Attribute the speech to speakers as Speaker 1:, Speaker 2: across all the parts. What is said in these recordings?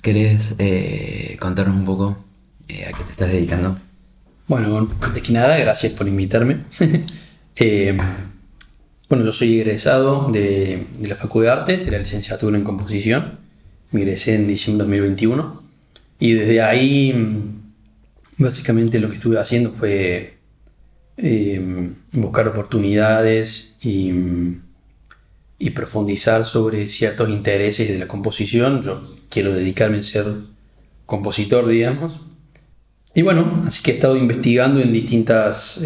Speaker 1: ¿Querés contarnos un poco a qué te estás dedicando?
Speaker 2: Bueno, antes que nada, gracias por invitarme. Eh, bueno, yo soy egresado de la Facultad de Artes, de la licenciatura en composición. Me egresé en diciembre de 2021. Y desde ahí, básicamente lo que estuve haciendo fue buscar oportunidades y profundizar sobre ciertos intereses de la composición. Yo quiero dedicarme a ser compositor, digamos. Y bueno, así que he estado investigando en distintas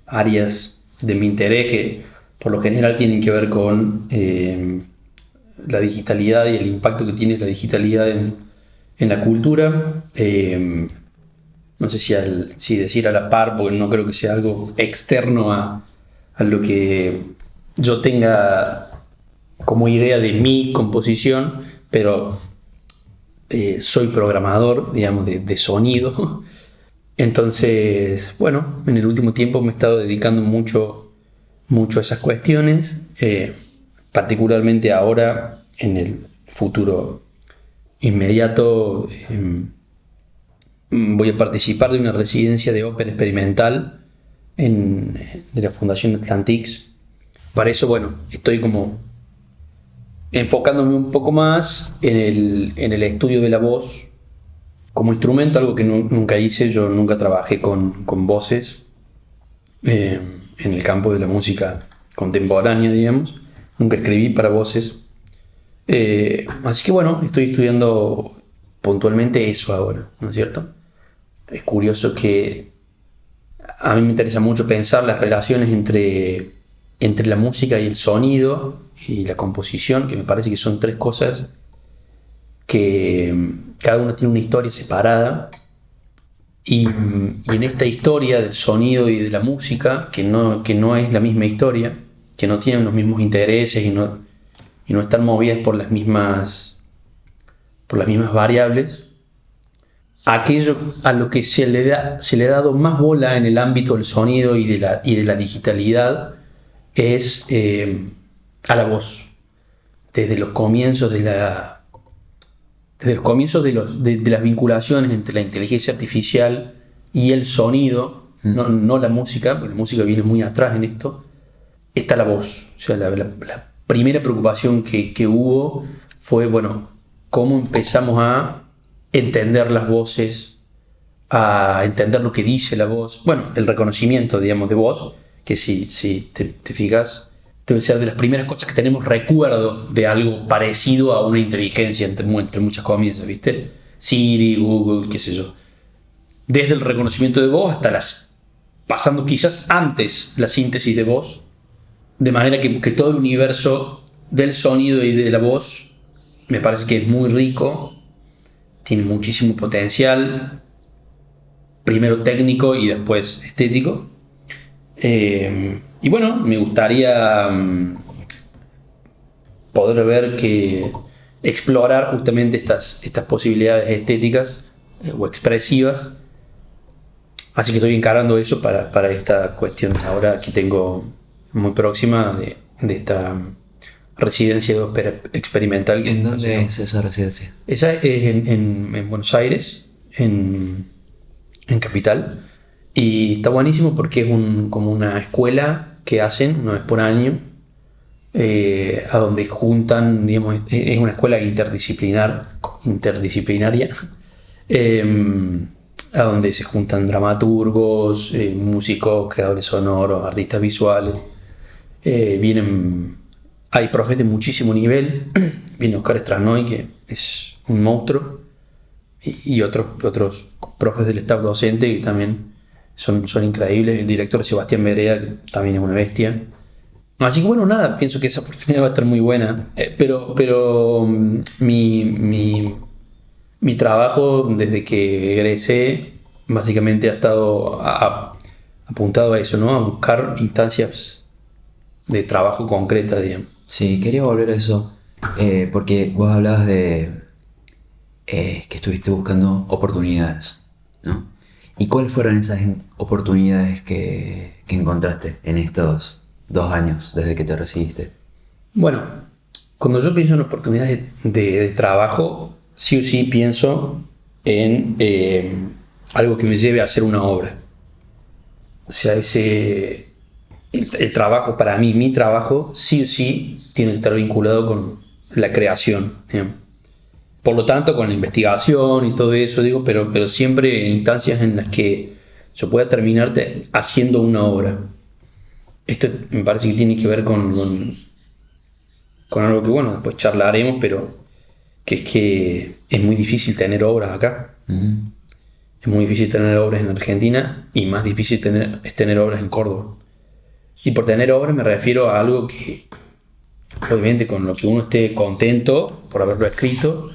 Speaker 2: áreas de mi interés que por lo general tienen que ver con la digitalidad y el impacto que tiene la digitalidad en la cultura. No sé si decir a la par, porque no creo que sea algo externo a lo que yo tenga como idea de mi composición, pero soy programador, digamos, de sonido. Entonces, bueno, en el último tiempo me he estado dedicando mucho a esas cuestiones, particularmente ahora en el futuro inmediato. Voy a participar de una residencia de ópera experimental de la Fundación Atlantics. Para eso, bueno, estoy como enfocándome un poco más en el estudio de la voz como instrumento, algo que nunca hice. Yo nunca trabajé con voces en el campo de la música contemporánea, digamos. Nunca escribí para voces. Así que bueno, estoy estudiando puntualmente eso ahora, ¿no es cierto? Es curioso que a mí me interesa mucho pensar las relaciones entre la música y el sonido y la composición, que me parece que son tres cosas que cada una tiene una historia separada, y en esta historia del sonido y de la música, que no es la misma historia, que no tienen los mismos intereses y no están movidas por las mismas variables, aquello a lo que se le ha dado más bola en el ámbito del sonido y de la digitalidad es a la voz. Desde los comienzos de las vinculaciones entre la inteligencia artificial y el sonido, no la música, porque la música viene muy atrás en esto, está la voz. O sea, la primera preocupación que hubo fue, bueno, cómo empezamos a entender las voces, a entender lo que dice la voz. Bueno, el reconocimiento, digamos, de voz, que si te fijas, debe ser de las primeras cosas que tenemos recuerdo de algo parecido a una inteligencia, entre muchas comillas, ¿viste? Siri, Google, qué sé yo. Desde el reconocimiento de voz hasta pasando quizás antes la síntesis de voz, de manera que todo el universo del sonido y de la voz me parece que es muy rico, tiene muchísimo potencial, primero técnico y después estético. Y bueno, me gustaría poder explorar justamente estas posibilidades estéticas o expresivas. Así que estoy encarando eso para esta cuestión ahora que tengo muy próxima de esta residencia de ópera experimental.
Speaker 1: ¿En dónde es esa residencia?
Speaker 2: Esa es en Buenos Aires, en Capital. Y está buenísimo porque es como una escuela que hacen una vez por año, a donde juntan, digamos, es una escuela interdisciplinaria, a donde se juntan dramaturgos, músicos, creadores sonoros, artistas visuales. Hay profes de muchísimo nivel. Viene Oscar Stranoy, que es un monstruo, y otros profes del staff docente que también son increíbles. El director Sebastián Berea, que también es una bestia. Así que bueno, nada, pienso que esa oportunidad va a estar muy buena. Pero mi trabajo desde que egresé básicamente ha estado apuntado a eso, ¿no? A buscar instancias de trabajo concretas, digamos.
Speaker 1: Sí, quería volver a eso, porque vos hablabas de que estuviste buscando oportunidades, ¿no? ¿Y cuáles fueron esas oportunidades que encontraste en estos 2 años desde que te recibiste?
Speaker 2: Bueno, cuando yo pienso en oportunidades de trabajo, sí o sí pienso en algo que me lleve a hacer una obra. O sea, el trabajo, para mí, mi trabajo, sí o sí tiene que estar vinculado con la creación, digamos. Por lo tanto, con la investigación y todo eso, digo, pero siempre en instancias en las que yo pueda terminar haciendo una obra. Esto me parece que tiene que ver con algo que, bueno, después charlaremos, pero que es muy difícil tener obras acá. Es muy difícil tener obras en Argentina y más difícil es tener obras en Córdoba. Y por tener obras me refiero a algo que, obviamente, con lo que uno esté contento por haberlo escrito,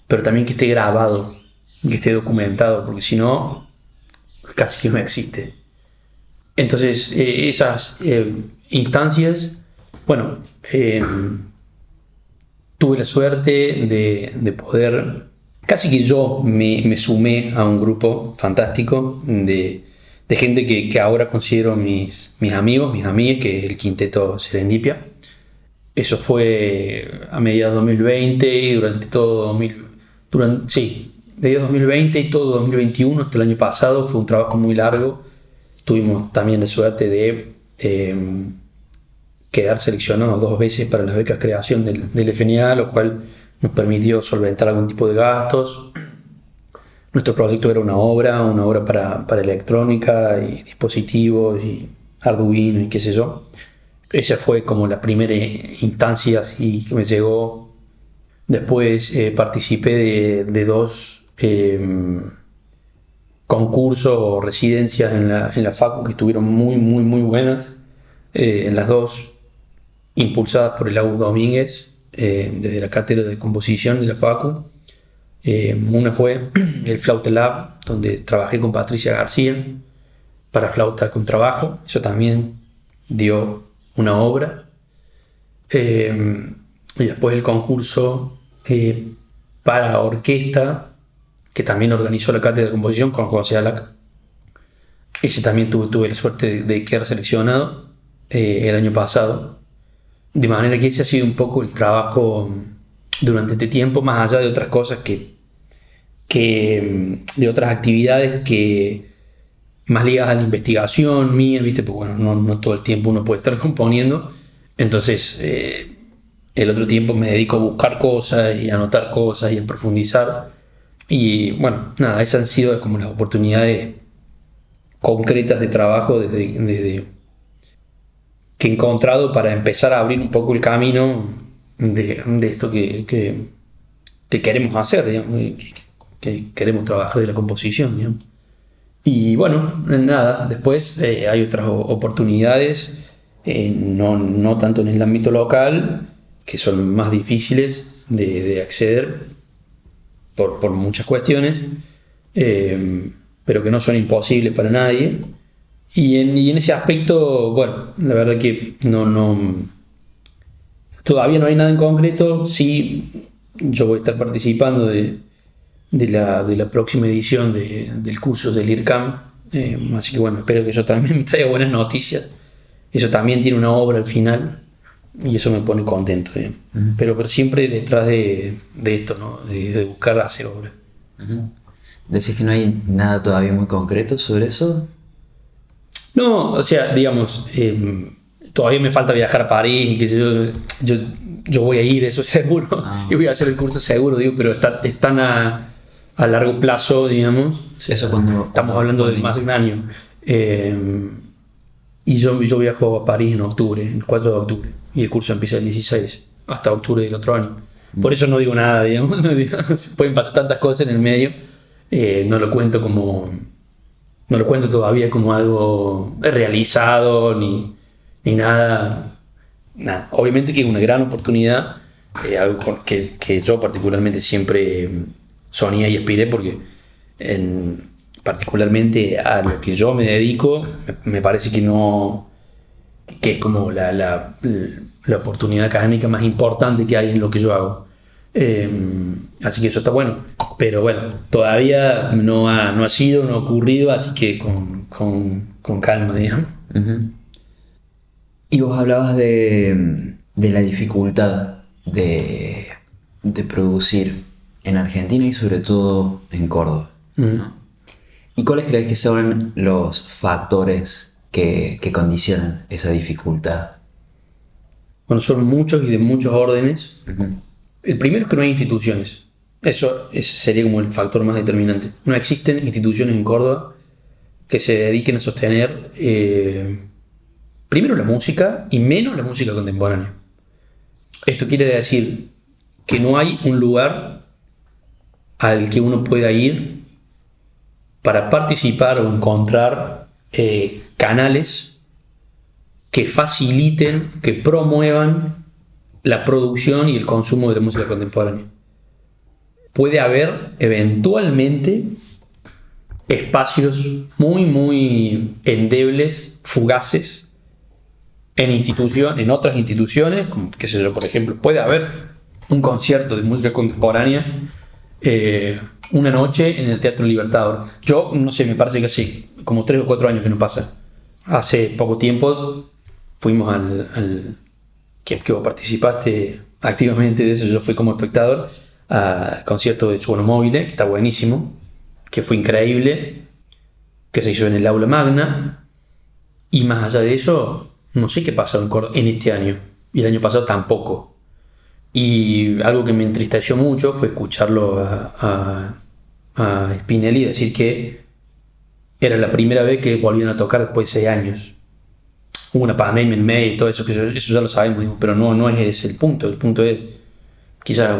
Speaker 2: pero también que esté grabado, que esté documentado, porque si no, casi que no existe. Entonces, esas instancias, bueno, tuve la suerte de poder, casi que yo me sumé a un grupo fantástico de gente que ahora considero mis amigos, mis amigas, que es el Quinteto Serendipia. Eso fue a mediados de 2020 y durante todo mediados 2020 y todo 2021, hasta el año pasado. Fue un trabajo muy largo. Tuvimos también la suerte de quedar seleccionados 2 veces para las becas creación del FNA, lo cual nos permitió solventar algún tipo de gastos. Nuestro proyecto era una obra para electrónica y dispositivos y Arduino y qué sé yo. Esa fue como la primera instancia así que me llegó. Después participé de 2 concursos o residencias en la Facu que estuvieron muy, muy, muy buenas. En las 2 impulsadas por el Agus Domínguez, desde la cátedra de composición de la Facu. Una fue el Flauta Lab, donde trabajé con Patricia García para flauta con trabajo. Eso también dio una obra. Y después el concurso para orquesta, que también organizó la cátedra de composición con José Alac. Ese también tuve la suerte de quedar seleccionado el año pasado. De manera que ese ha sido un poco el trabajo durante este tiempo, más allá de otras cosas de otras actividades que más ligadas a la investigación mía, ¿viste? Porque bueno, no todo el tiempo uno puede estar componiendo. Entonces, el otro tiempo me dedico a buscar cosas y a anotar cosas y a profundizar. Y bueno, nada, esas han sido como las oportunidades concretas de trabajo desde que he encontrado para empezar a abrir un poco el camino de esto que queremos hacer, digamos, que queremos trabajar de la composición, digamos. Y bueno, nada, después hay otras oportunidades, no tanto en el ámbito local, que son más difíciles de acceder por muchas cuestiones, pero que no son imposibles para nadie. Y en ese aspecto, bueno, la verdad que todavía no hay nada en concreto. Sí, yo voy a estar participando de la próxima edición del curso del IRCAM, así que bueno, espero que eso también me traiga buenas noticias. Eso también tiene una obra al final y eso me pone contento, uh-huh. pero siempre detrás de esto, ¿no? de buscar hacer obra.
Speaker 1: Uh-huh. ¿Decís que no hay nada todavía muy concreto sobre eso?
Speaker 2: No, o sea, digamos, todavía me falta viajar a París y qué sé yo voy a ir, eso seguro, y voy a hacer el curso seguro, digo, pero están a largo plazo, digamos.
Speaker 1: Eso cuando
Speaker 2: estamos hablando de más de un año. Y yo viajo a París en octubre, el 4 de octubre, y el curso empieza el 16, hasta octubre del otro año. Por eso no digo nada, digamos, pueden pasar tantas cosas en el medio, no lo cuento todavía como algo realizado, ni nada. Obviamente que es una gran oportunidad, algo que yo particularmente siempre soñé y aspiré, porque particularmente a lo que yo me dedico, me parece que es como la oportunidad académica más importante que hay en lo que yo hago. Así que eso está bueno, pero bueno, todavía no ha sido, no ha ocurrido, así que con calma, digamos.
Speaker 1: Uh-huh. Y vos hablabas de la dificultad de producir en Argentina y sobre todo en Córdoba, ¿no? ¿Y cuáles crees que son los factores que condicionan esa dificultad?
Speaker 2: Bueno, son muchos y de muchos órdenes.
Speaker 1: Ujú.
Speaker 2: El primero es que no hay instituciones. Ese sería como el factor más determinante. No existen instituciones en Córdoba que se dediquen a sostener primero la música y menos la música contemporánea. Esto quiere decir que no hay un lugar al que uno pueda ir para participar o encontrar canales que faciliten, que promuevan la producción y el consumo de la música contemporánea. Puede haber eventualmente espacios muy endebles, fugaces, en otras instituciones, como, qué sé yo, por ejemplo, puede haber un concierto de música contemporánea una noche en el Teatro Libertador. Yo, no sé, me parece que hace como 3 o 4 años que no pasa. Hace poco tiempo fuimos que vos participaste activamente de eso, yo fui como espectador, al concierto de Suono Mobile, que está buenísimo, que fue increíble, que se hizo en el Aula Magna, y más allá de eso, no sé qué pasó en Córdoba en este año, y el año pasado tampoco. Y algo que me entristeció mucho fue escucharlo a Spinelli decir que era la primera vez que volvían a tocar después de 6 años. Hubo una pandemia en medio y todo eso, que eso ya lo sabemos, pero no es ese el punto. El punto es, quizás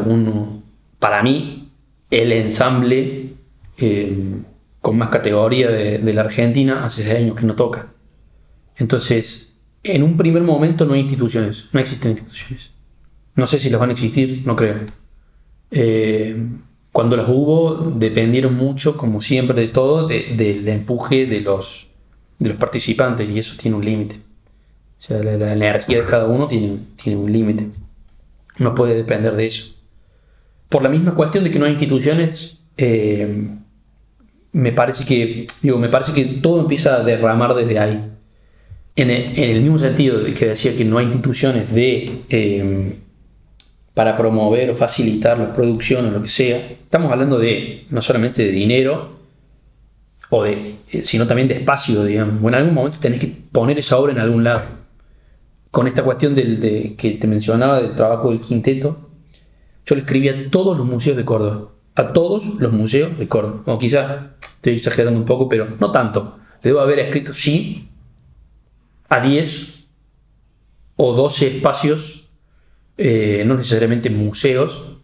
Speaker 2: para mí, el ensamble con más categoría de la Argentina hace 6 años que no toca. Entonces, en un primer momento no hay instituciones, no existen instituciones. No sé si las van a existir, no creo. Cuando las hubo, dependieron mucho, como siempre, de todo, del empuje de los participantes, y eso tiene un límite. O sea, la energía de cada uno tiene un límite. No puede depender de eso. Por la misma cuestión de que no hay instituciones, me parece que todo empieza a derramar desde ahí. En el mismo sentido de que decía que no hay instituciones para promover o facilitar la producción o lo que sea, estamos hablando no solamente de dinero, sino también de espacio, digamos. Bueno, en algún momento tenés que poner esa obra en algún lado. Con esta cuestión que te mencionaba del trabajo del quinteto, yo le escribí a todos los museos de Córdoba. A todos los museos de Córdoba. O quizás estoy exagerando un poco, pero no tanto. Le debo haber escrito sí a 10 o 12 espacios, no necesariamente museos,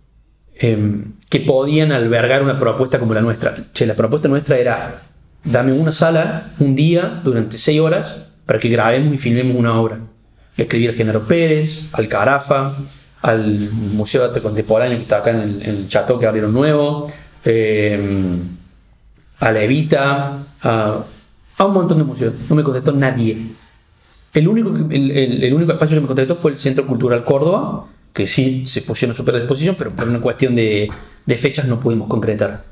Speaker 2: que podían albergar una propuesta como la nuestra. La propuesta nuestra era: dame una sala, un día, durante 6 horas, para que grabemos y filmemos una obra. Le escribí al Genaro Pérez, al Carafa, al Museo de Arte Contemporáneo que está acá en el Chateau, que abrieron nuevo, a la Evita, a un montón de museos. No me contestó nadie. El único espacio que me contactó fue el Centro Cultural Córdoba, que sí se pusieron a super disposición, pero por una cuestión de fechas no pudimos concretar.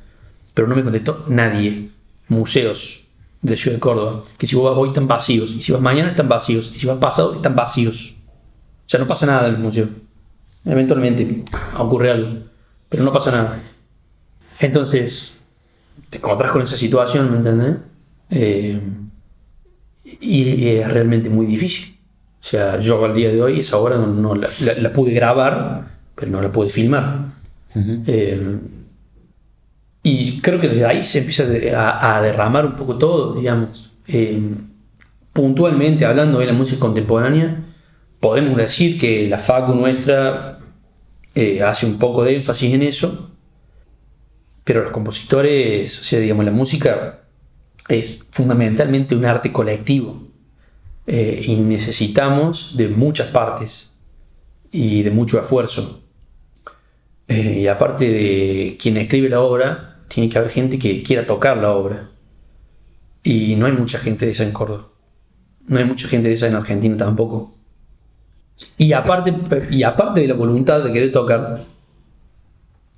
Speaker 2: Pero no me contestó nadie. Museos de Ciudad de Córdoba, que si vos vas hoy están vacíos, y si vas mañana están vacíos, y si vas pasado están vacíos. O sea, no pasa nada en los museos. Eventualmente ocurre algo, pero no pasa nada. Entonces, te encontrás con esa situación, ¿me entendés? Y es realmente muy difícil. O sea, yo al día de hoy esa obra no la pude grabar, pero no la pude filmar. Uh-huh. Y creo que desde ahí se empieza a derramar un poco todo, digamos. Puntualmente hablando de la música contemporánea, podemos decir que la facu nuestra hace un poco de énfasis en eso, pero los compositores, o sea, digamos, la música es fundamentalmente un arte colectivo, y necesitamos de muchas partes y de mucho esfuerzo. Y aparte de quien escribe la obra, tiene que haber gente que quiera tocar la obra. Y no hay mucha gente de esa en Córdoba. No hay mucha gente de esa en Argentina tampoco. Y aparte de la voluntad de querer tocar,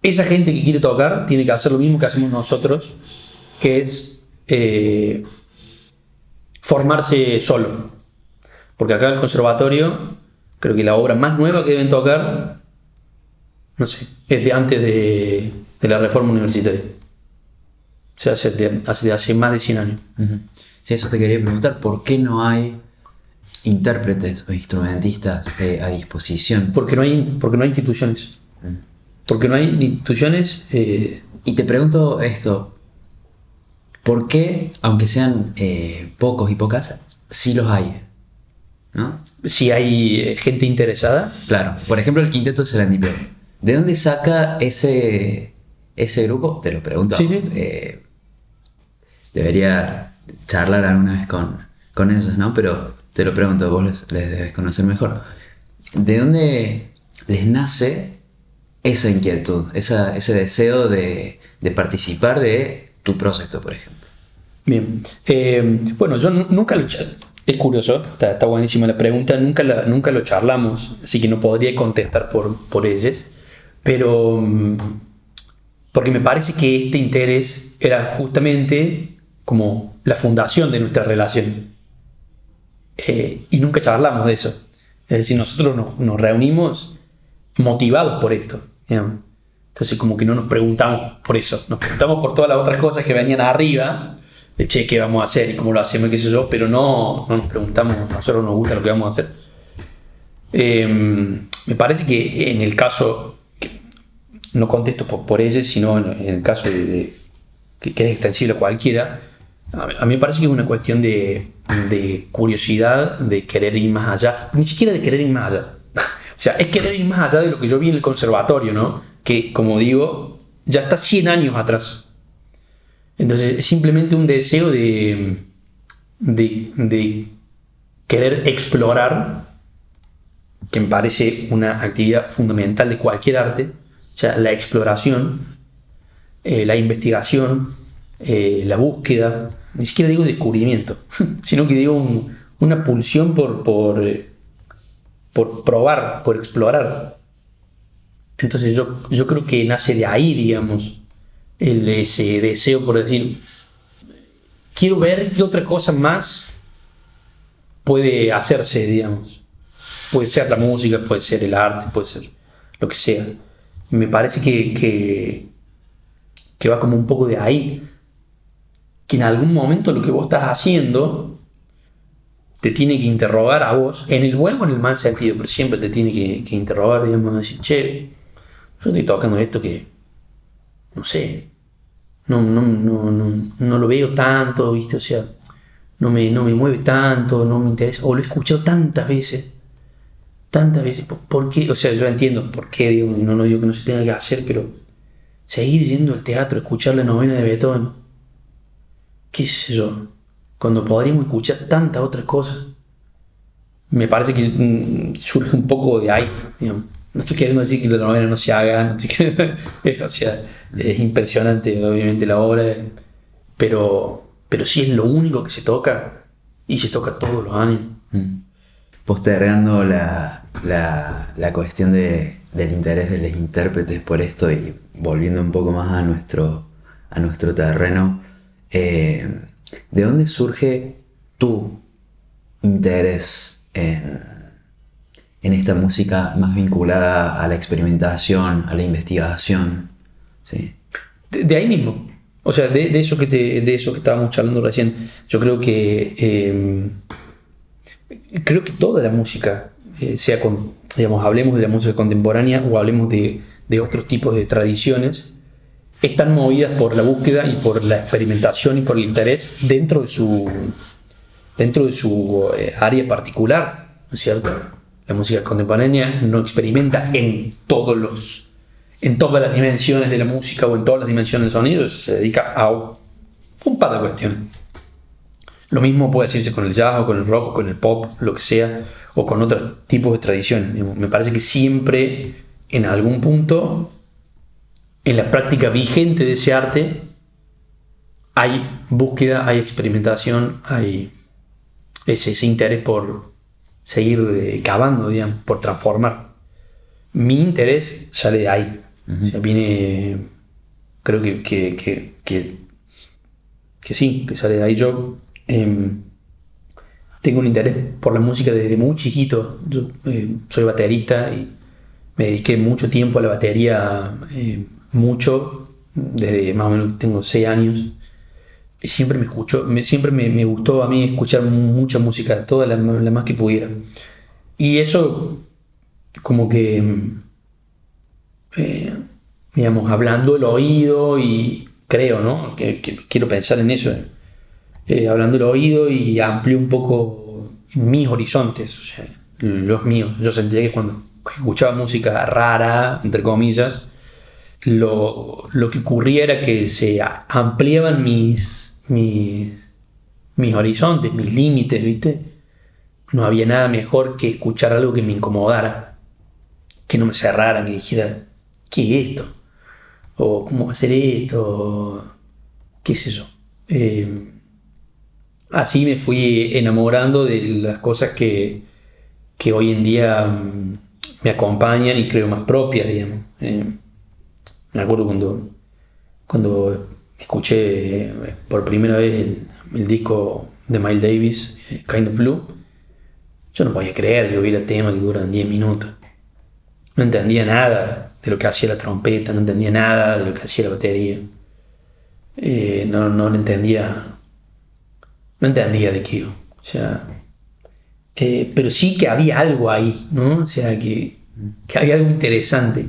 Speaker 2: esa gente que quiere tocar tiene que hacer lo mismo que hacemos nosotros, que es formarse solo. Porque acá en el conservatorio, creo que la obra más nueva que deben tocar, no sé, es de antes de de la reforma universitaria. O sea, hace más de 100 años.
Speaker 1: Uh-huh. Sí, eso te quería preguntar, ¿por qué no hay intérpretes o instrumentistas a disposición?
Speaker 2: Porque no hay instituciones. Porque no hay instituciones.
Speaker 1: Y te pregunto esto, ¿por qué, aunque sean pocos y pocas, sí los hay? ¿No?
Speaker 2: Si hay gente interesada.
Speaker 1: Claro, por ejemplo el quinteto Serendipia. ¿De dónde saca ese grupo? Te lo pregunto.
Speaker 2: Sí.
Speaker 1: Debería charlar alguna vez con ellos, ¿no? Pero te lo pregunto, vos les debes conocer mejor. ¿De dónde les nace esa inquietud, ese deseo de participar de tu proyecto, por ejemplo?
Speaker 2: Bien. Bueno, yo nunca lo... Es curioso, está buenísima la pregunta, nunca lo charlamos, así que no podría contestar por ellos, pero porque me parece que este interés era justamente como la fundación de nuestra relación, y nunca charlamos de eso. Es decir, nosotros nos reunimos motivados por esto, digamos. Entonces como que no nos preguntamos por eso, nos preguntamos por todas las otras cosas que venían arriba, de che, qué vamos a hacer y cómo lo hacemos y qué sé yo, pero no nos preguntamos, a nosotros nos gusta lo que vamos a hacer. Me parece que en el caso, no contesto por ellos, sino en el caso de que es extensible a cualquiera, a mí me parece que es una cuestión de curiosidad, de querer ir más allá, ni siquiera de querer ir más allá. O sea, es querer ir más allá de lo que yo vi en el conservatorio, ¿no? Que, como digo, ya está 100 años atrás. Entonces es simplemente un deseo de querer explorar, que me parece una actividad fundamental de cualquier arte. O sea, la exploración, la investigación, la búsqueda, ni siquiera digo descubrimiento, sino que digo una pulsión por probar, por explorar. Entonces yo creo que nace de ahí, digamos, ese deseo por decir, quiero ver qué otra cosa más puede hacerse, digamos. Puede ser la música, puede ser el arte, puede ser lo que sea. Me parece que va como un poco de ahí, que en algún momento lo que vos estás haciendo te tiene que interrogar a vos, en el buen o en el mal sentido, pero siempre te tiene que interrogar, digamos, decir, che, yo estoy tocando esto que, no sé, no lo veo tanto, ¿viste? O sea, no me mueve tanto, no me interesa, o lo he escuchado tantas veces, ¿por qué? O sea, yo entiendo por qué, digo, no digo que no se tenga que hacer, pero seguir yendo al teatro, escuchar la novena de Beethoven, qué sé yo, cuando podríamos escuchar tantas otras cosas. Me parece que surge un poco de ahí, digamos. No estoy queriendo decir que la novela no se haga, no estoy queriendo, o sea, es impresionante obviamente la obra, pero sí es lo único que se toca, y se toca todos los años.
Speaker 1: Postergando la cuestión del interés de los intérpretes por esto y volviendo un poco más a nuestro terreno, ¿de dónde surge tu interés en esta música más vinculada a la experimentación, a la investigación? ¿Sí?
Speaker 2: De ahí mismo, o sea, de eso que estábamos charlando recién. Yo creo que toda la música, digamos, hablemos de la música contemporánea o hablemos de otros tipos de tradiciones, están movidas por la búsqueda y por la experimentación y por el interés dentro de su área particular, ¿no es cierto? La música contemporánea no experimenta en todas las dimensiones de la música o en todas las dimensiones del sonido, se dedica a un par de cuestiones. Lo mismo puede decirse con el jazz o con el rock o con el pop, lo que sea, o con otros tipos de tradiciones. Me parece que siempre, en algún punto, en la práctica vigente de ese arte, hay búsqueda, hay experimentación, hay ese interés por seguir cavando, digamos, por transformar. Mi interés sale de ahí. O sea, viene, creo que sí, que sale de ahí. Yo tengo un interés por la música desde muy chiquito. Yo soy baterista y me dediqué mucho tiempo a la batería, mucho desde más o menos que tengo 6 años. Y siempre siempre me gustó a mí escuchar mucha música, toda la más que pudiera. Y eso, como que, digamos, hablando el oído, y creo, ¿no? Que quiero pensar en eso, hablando el oído, y amplió un poco mis horizontes, o sea, los míos. Yo sentía que cuando escuchaba música rara, entre comillas, lo que ocurría era que se ampliaban mis horizontes, mis límites, ¿viste? No había nada mejor que escuchar algo que me incomodara, que no me cerrara, que dijera, ¿qué es esto? O ¿cómo va a ser esto? ¿Qué sé yo? Así me fui enamorando de las cosas que hoy en día me acompañan y creo más propias, digamos. Me acuerdo cuando escuché por primera vez el disco de Miles Davis, Kind of Blue. Yo no podía creer que hubiera temas que duran 10 minutos. No entendía nada de lo que hacía la trompeta, no entendía nada de lo que hacía la batería. No lo entendía. No entendía de qué iba. O sea, pero sí que había algo ahí, ¿no? O sea, que había algo interesante.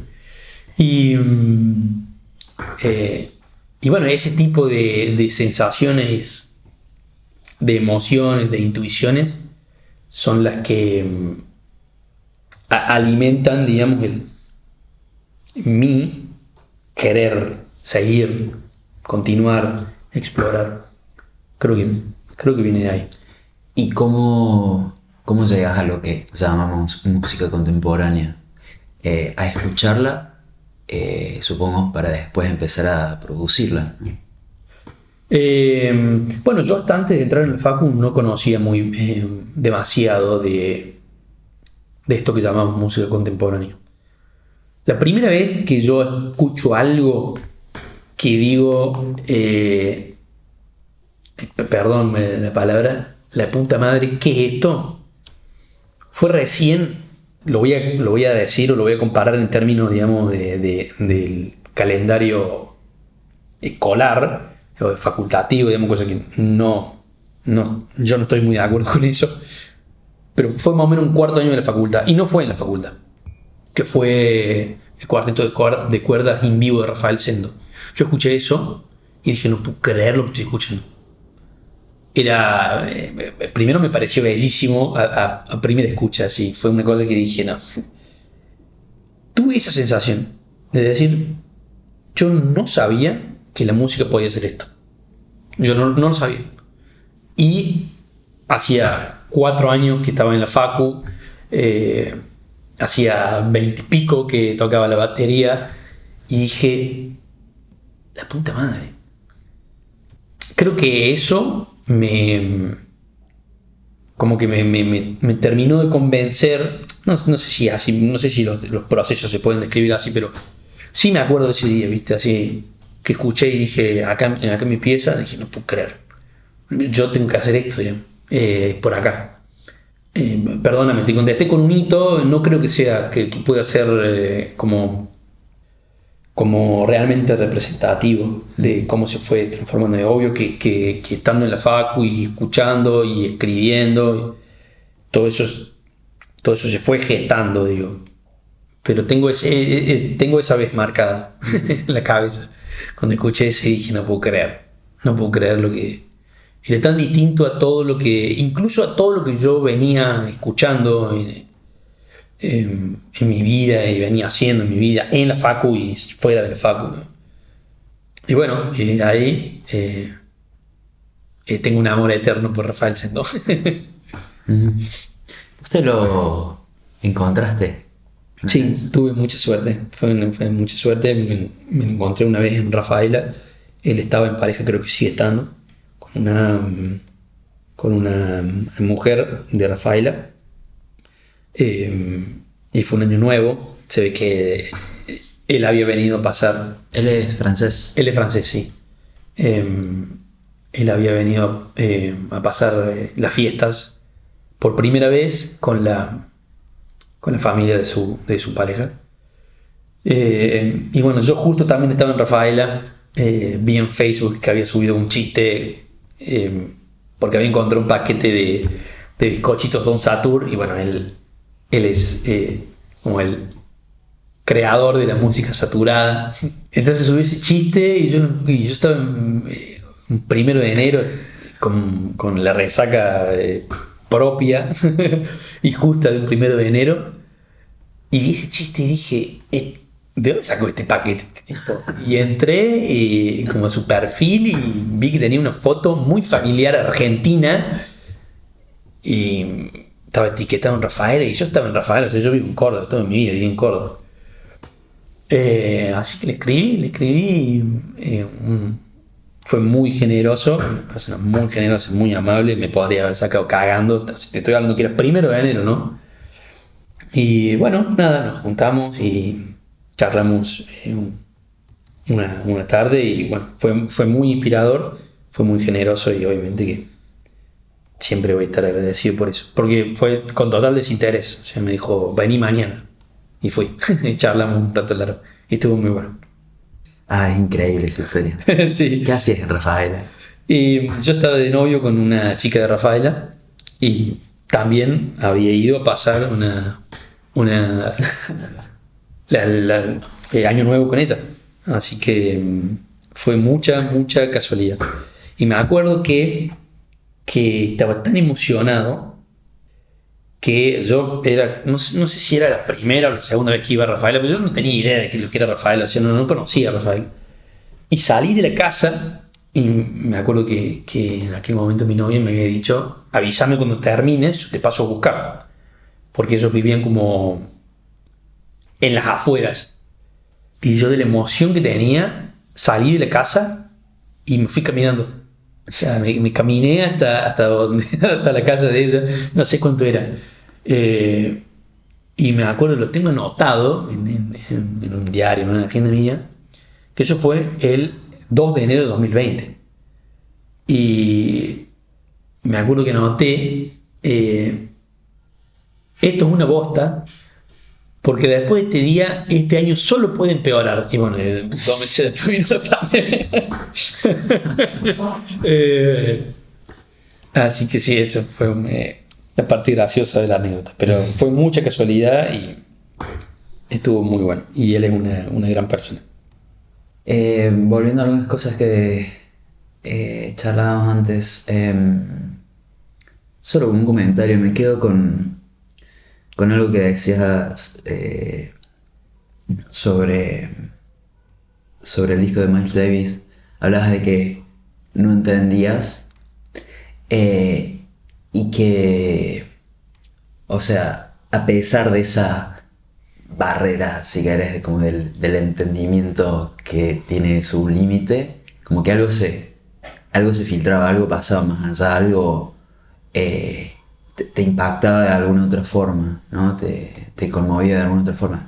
Speaker 2: Y bueno, ese tipo de sensaciones, de emociones, de intuiciones, son las que alimentan, digamos, mi querer seguir, continuar, explorar. Creo que viene de ahí.
Speaker 1: ¿Y cómo llegas a lo que llamamos música contemporánea? A escucharla, supongo, para después empezar a producirla.
Speaker 2: Bueno, yo hasta antes de entrar en el facu no conocía demasiado de esto que llamamos música contemporánea. La primera vez que yo escucho algo que digo, perdón la palabra, la puta madre, ¿qué es esto? Fue recién, lo voy a decir o lo voy a comparar en términos, digamos, del calendario escolar o facultativo, digamos, cosa que yo no estoy muy de acuerdo con eso, pero fue más o menos un cuarto año de la facultad, y no fue en la facultad, que fue el cuarteto de cuerdas in vivo de Rafael Sendo. Yo escuché eso y dije, no puedo creer lo que estoy escuchando. Primero me pareció bellísimo a primera escucha, así, fue una cosa que dije, no. Tuve esa sensación de decir, yo no sabía que la música podía ser esto. Yo no lo sabía. Y hacía 4 años que estaba en la facu, hacía 20 y pico que tocaba la batería, y dije, la puta madre. Creo que eso como que me terminó de convencer. No sé si así, no sé si los procesos se pueden describir así, pero sí me acuerdo de ese día, ¿viste? Así que escuché y dije, acá en mi pieza, dije, no puedo creer, yo tengo que hacer esto, digamos, por acá. Perdóname, te contesté con un hito, no creo que sea que pueda ser como realmente representativo de cómo se fue transformando. Es obvio que estando en la facu y escuchando y escribiendo, todo eso se fue gestando, digo. Pero tengo esa vez marcada en la cabeza. Cuando escuché ese dije, no puedo creer lo que... Era tan distinto a todo lo que... Incluso a todo lo que yo venía escuchando en mi vida y venía haciendo en mi vida, en la facu y fuera de la facu. Y bueno, ahí tengo un amor eterno por Rafael Sendo.
Speaker 1: ¿Usted lo encontraste?
Speaker 2: Sí, tuve mucha suerte. Fue mucha suerte. Me encontré una vez en Rafaela. Él estaba en pareja, creo que sigue estando, con una mujer de Rafaela. Y fue un año nuevo. Se ve que él había venido a pasar.
Speaker 1: Él es francés.
Speaker 2: Él es francés, sí. Él había venido a pasar las fiestas por primera vez con la familia de su pareja. Y bueno, yo justo también estaba en Rafaela, vi en Facebook que había subido un chiste, porque había encontrado un paquete de bizcochitos Don Satur, y bueno, él es como el creador de la música saturada. Entonces subí ese chiste y yo estaba en 1 de enero con la resaca propia y justa del 1 de enero, y vi ese chiste y dije, ¿de dónde sacó este paquete este tipo? Y entré como a su perfil y vi que tenía una foto muy familiar argentina y estaba etiquetado en Rafaela, y yo estaba en Rafaela, o sea, yo vivo en Córdoba, toda mi vida viví en Córdoba. Así que le escribí, fue muy generoso, una persona muy generosa, muy amable, me podría haber sacado cagando, te estoy hablando que era 1 de enero, ¿no? Y bueno, nada, nos juntamos y charlamos una tarde, y bueno, fue muy inspirador, fue muy generoso, y obviamente que siempre voy a estar agradecido por eso, porque fue con total desinterés, o sea, me dijo, vení mañana, y fui, y charlamos un rato largo, y estuvo muy bueno.
Speaker 1: Ah, es increíble esa historia.
Speaker 2: Sí.
Speaker 1: ¿Qué hacías en Rafaela?
Speaker 2: Y yo estaba de novio con una chica de Rafaela, y también había ido a pasar el año nuevo con ella. Así que fue mucha casualidad. Y me acuerdo que estaba tan emocionado que yo no sé si era la primera o la segunda vez que iba a Rafaela, pero yo no tenía idea de lo que era Rafaela, o sea, no conocía a Rafaela. Y salí de la casa y me acuerdo que en aquel momento mi novia me había dicho, avísame cuando termines, yo te paso a buscar. Porque ellos vivían como en las afueras. Y yo, de la emoción que tenía, salí de la casa y me fui caminando. O sea, me caminé hasta la casa de ella, no sé cuánto era. Y me acuerdo, lo tengo anotado en un diario, en una agenda mía, que eso fue el 2 de enero de 2020. Y me acuerdo que anoté, esto es una bosta, porque después de este día, este año solo puede empeorar. Y bueno, 2 meses después vino la pandemia. Así que sí, eso fue la parte graciosa de la anécdota. Pero fue mucha casualidad y estuvo muy bueno. Y él es una gran persona.
Speaker 1: Volviendo a algunas cosas que charlábamos antes, solo un comentario, me quedo con algo que decías sobre el disco de Miles Davis. Hablabas de que no entendías y que, o sea, a pesar de esa barrera, si querés, como del entendimiento que tiene su límite, como que algo se filtraba, algo pasaba más allá, algo te impactaba de alguna otra forma, ¿no? Te conmovía de alguna otra forma.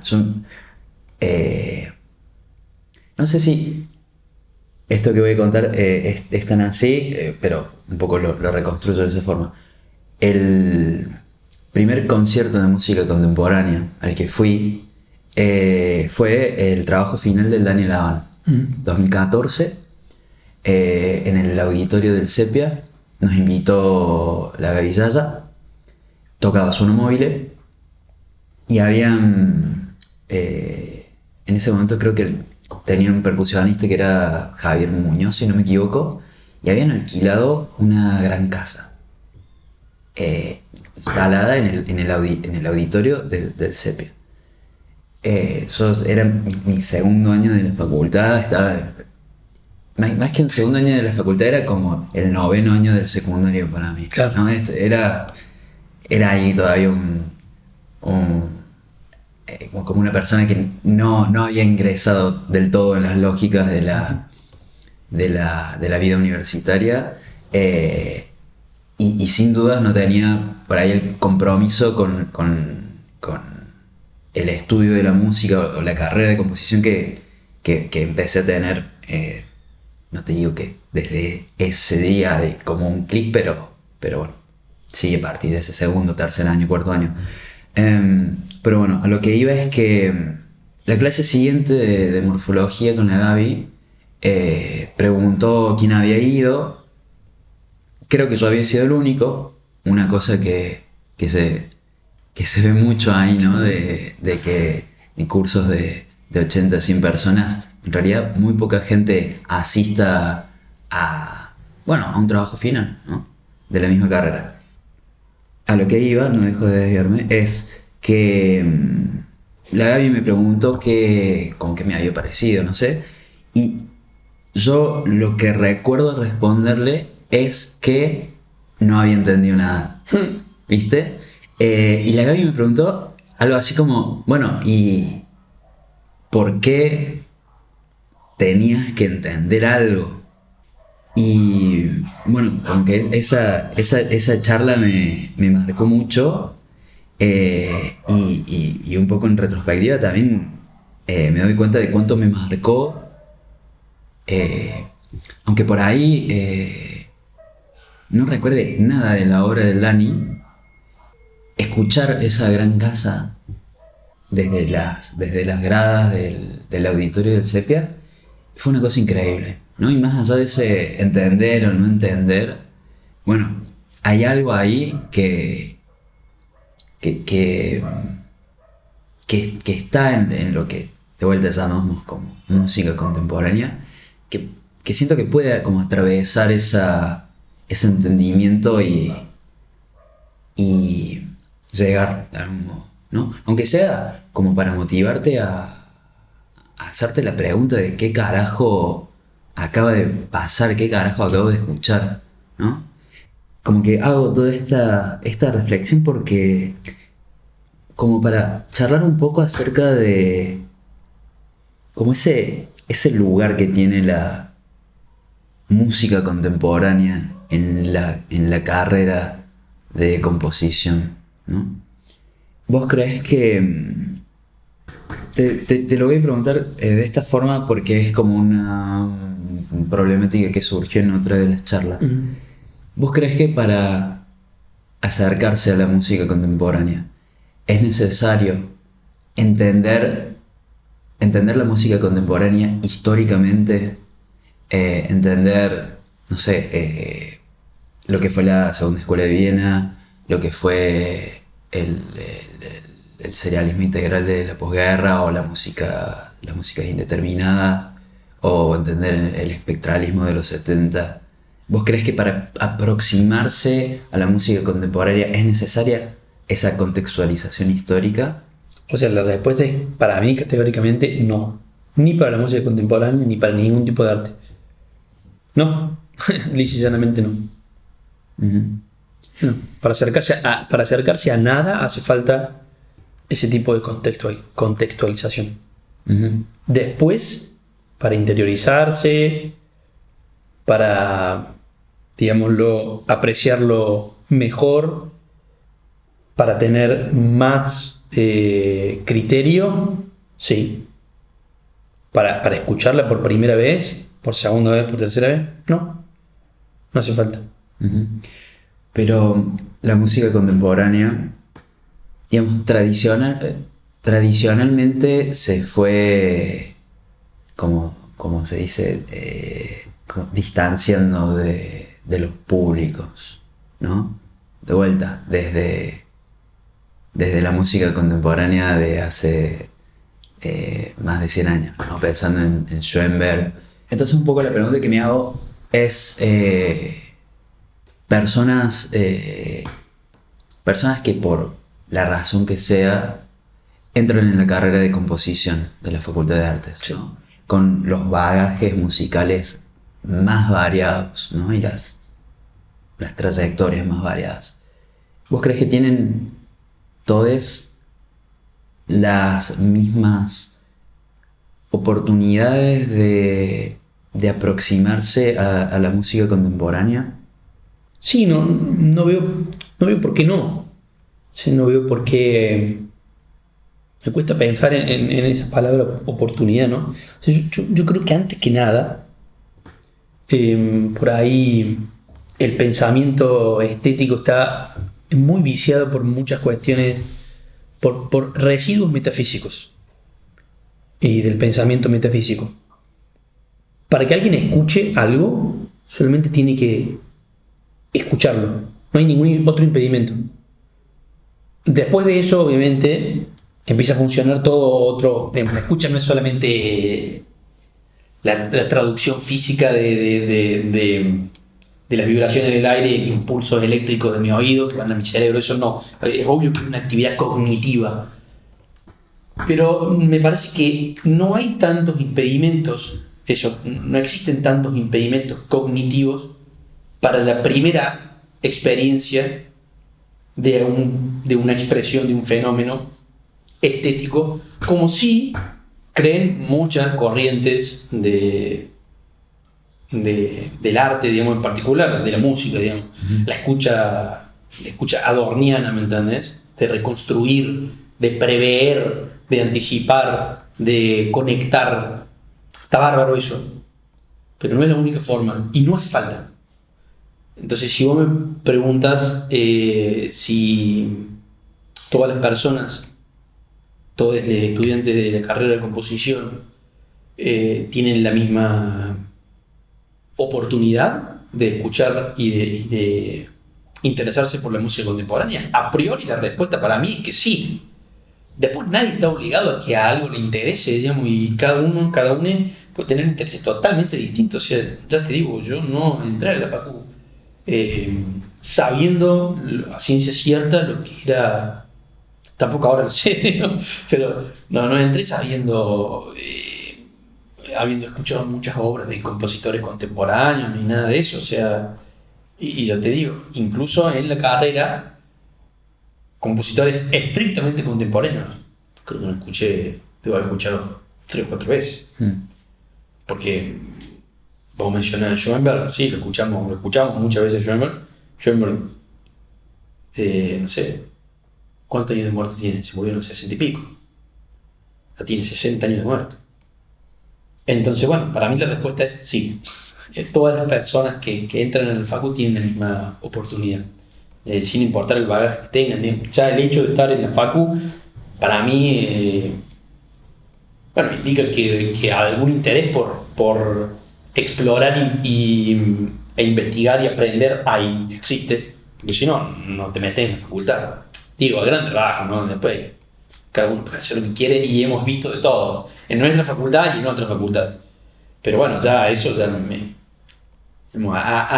Speaker 1: No sé si esto que voy a contar es tan así, pero un poco lo reconstruyo de esa forma. El primer concierto de música contemporánea al que fui fue el trabajo final del Daniel Avan, 2014, en el auditorio del Sepia. Nos invitó la Gaby Yaya, tocaba Sono Mobile, y habían, en ese momento creo que tenían un percusionista que era Javier Muñoz, si no me equivoco, y habían alquilado una gran casa instalada en el auditorio del Sepia. Era mi segundo año de la facultad, estaba... Más que un segundo año de la facultad, era como el 9º año del secundario para mí.
Speaker 2: Claro.
Speaker 1: ¿No? Era ahí todavía como una persona que no había ingresado del todo en las lógicas de la vida universitaria, y sin dudas no tenía por ahí el compromiso con el estudio de la música o la carrera de composición que empecé a tener. No te digo que desde ese día de como un clic, pero bueno, sí, a partir de ese segundo, tercer año, cuarto año. Pero bueno, a lo que iba es que la clase siguiente de morfología con la Gaby preguntó quién había ido. Creo que yo había sido el único. Una cosa que se ve mucho ahí, ¿no? De que en cursos de 80 a 100 personas, en realidad muy poca gente asista a un trabajo final, ¿no? De la misma carrera. A lo que iba, no dejo de desviarme, es que la Gaby me preguntó como que me había parecido, no sé, y yo lo que recuerdo responderle es que no había entendido nada, ¿viste? Y la Gaby me preguntó algo así como, bueno, ¿y por qué tenías que entender algo? Y bueno, como que esa charla me marcó mucho, y un poco en retrospectiva también me doy cuenta de cuánto me marcó, eh, aunque por ahí no recuerde nada de la obra de Dani, escuchar esa gran casa desde las gradas del auditorio del Sepia fue una cosa increíble, ¿no? Y más allá de ese entender o no entender, bueno, hay algo ahí que está en lo que de vuelta llamamos como música contemporánea, que siento que puede como atravesar ese entendimiento y llegar de algún modo, ¿no? Aunque sea como para motivarte a hacerte la pregunta de qué carajo acaba de pasar, qué carajo acabo de escuchar, ¿no? Como que hago toda esta reflexión porque como para charlar un poco acerca de como ese lugar que tiene la música contemporánea en la carrera de composición, ¿no? ¿Vos crees que te lo voy a preguntar de esta forma porque es como una problemática que surgió en otra de las charlas? ¿Vos crees que para acercarse a la música contemporánea es necesario entender la música contemporánea históricamente, entender, no sé, lo que fue la Segunda Escuela de Viena, lo que fue el serialismo integral de la posguerra o las músicas indeterminadas, o entender el espectralismo de los 70? ¿Vos crees que para aproximarse a la música contemporánea es necesaria esa contextualización histórica?
Speaker 2: O sea, la respuesta es, para mí, categóricamente, no. Ni para la música contemporánea, ni para ningún tipo de arte. No. Lisa y llanamente no. No. Para acercarse a nada hace falta ese tipo de contextualización. Después, para interiorizarse, para, digámoslo, apreciarlo mejor, para tener más criterio, sí. Para escucharla por primera vez, por segunda vez, por tercera vez, no hace falta.
Speaker 1: Pero la música contemporánea, digamos, tradicionalmente se fue, como se dice, como distanciando de los públicos, ¿no? De vuelta, desde la música contemporánea de hace más de 100 años, ¿no? Pensando en Schoenberg. Entonces un poco la pregunta que me hago es personas que por la razón que sea entran en la carrera de composición de la Facultad de Artes, ¿no? Con los bagajes musicales más variados, ¿no? Y las trayectorias más variadas. ¿Vos crees que tienen todas las mismas oportunidades de aproximarse a la música contemporánea?
Speaker 2: Sí, no veo por qué no. Sí, no veo por qué. Me cuesta pensar en esa palabra oportunidad, ¿no? O sea, yo creo que antes que nada, por ahí el pensamiento estético está muy viciado por muchas cuestiones, por residuos metafísicos. y del pensamiento metafísico. Para que alguien escuche algo, solamente tiene que escucharlo. No hay ningún otro impedimento. Después de eso, obviamente, empieza a funcionar todo otro. La escucha no es solamente la traducción física de las vibraciones del aire, impulsos eléctricos de mi oído que van a mi cerebro. Eso no. Es obvio que es una actividad cognitiva. Pero me parece que no hay tantos impedimentos, no existen tantos impedimentos cognitivos para la primera experiencia de una expresión de un fenómeno estético, como sí creen muchas corrientes del arte, digamos, en particular, de la música, digamos. La escucha adorniana, ¿me entendés? De reconstruir, de prever, de anticipar, de conectar. Está bárbaro eso, pero no es la única forma y no hace falta. Entonces, si vos me preguntas si todas las personas, todos los estudiantes de la carrera de composición tienen la misma oportunidad de escuchar y de interesarse por la música contemporánea, a priori la respuesta para mí es que sí. Después nadie está obligado a que a algo le interese, digamos, y cada uno puede tener intereses totalmente distintos. O sea, ya te digo, yo no entré a la facu sabiendo a ciencia cierta lo que era, tampoco ahora lo sé, ¿no? Pero no entré sabiendo, habiendo escuchado muchas obras de compositores contemporáneos ni nada de eso. O sea, y ya te digo, incluso en la carrera, compositores estrictamente contemporáneos, creo que no escuché, debo haber escuchado 3 o 4 veces. Porque vos mencionás a Schoenberg, sí, lo escuchamos muchas veces a Schoenberg. Schoenberg, no sé, ¿cuántos años de muerte tiene? Se murió a los 60 y pico. Ya tiene 60 años de muerte. Entonces, bueno, para mí la respuesta es sí. Todas las personas que entran en el facu tienen la misma oportunidad. Sin importar el bagaje que tengan. Ya el hecho de estar en la facu, para mí, indica que algún interés por explorar e investigar y aprender existe, porque si no, no te metes en la facultad. Digo, a grandes rasgos, ¿no? Después cada uno puede hacer lo que quiere y hemos visto de todo, en nuestra facultad y en otra facultad. Pero bueno, ya eso ya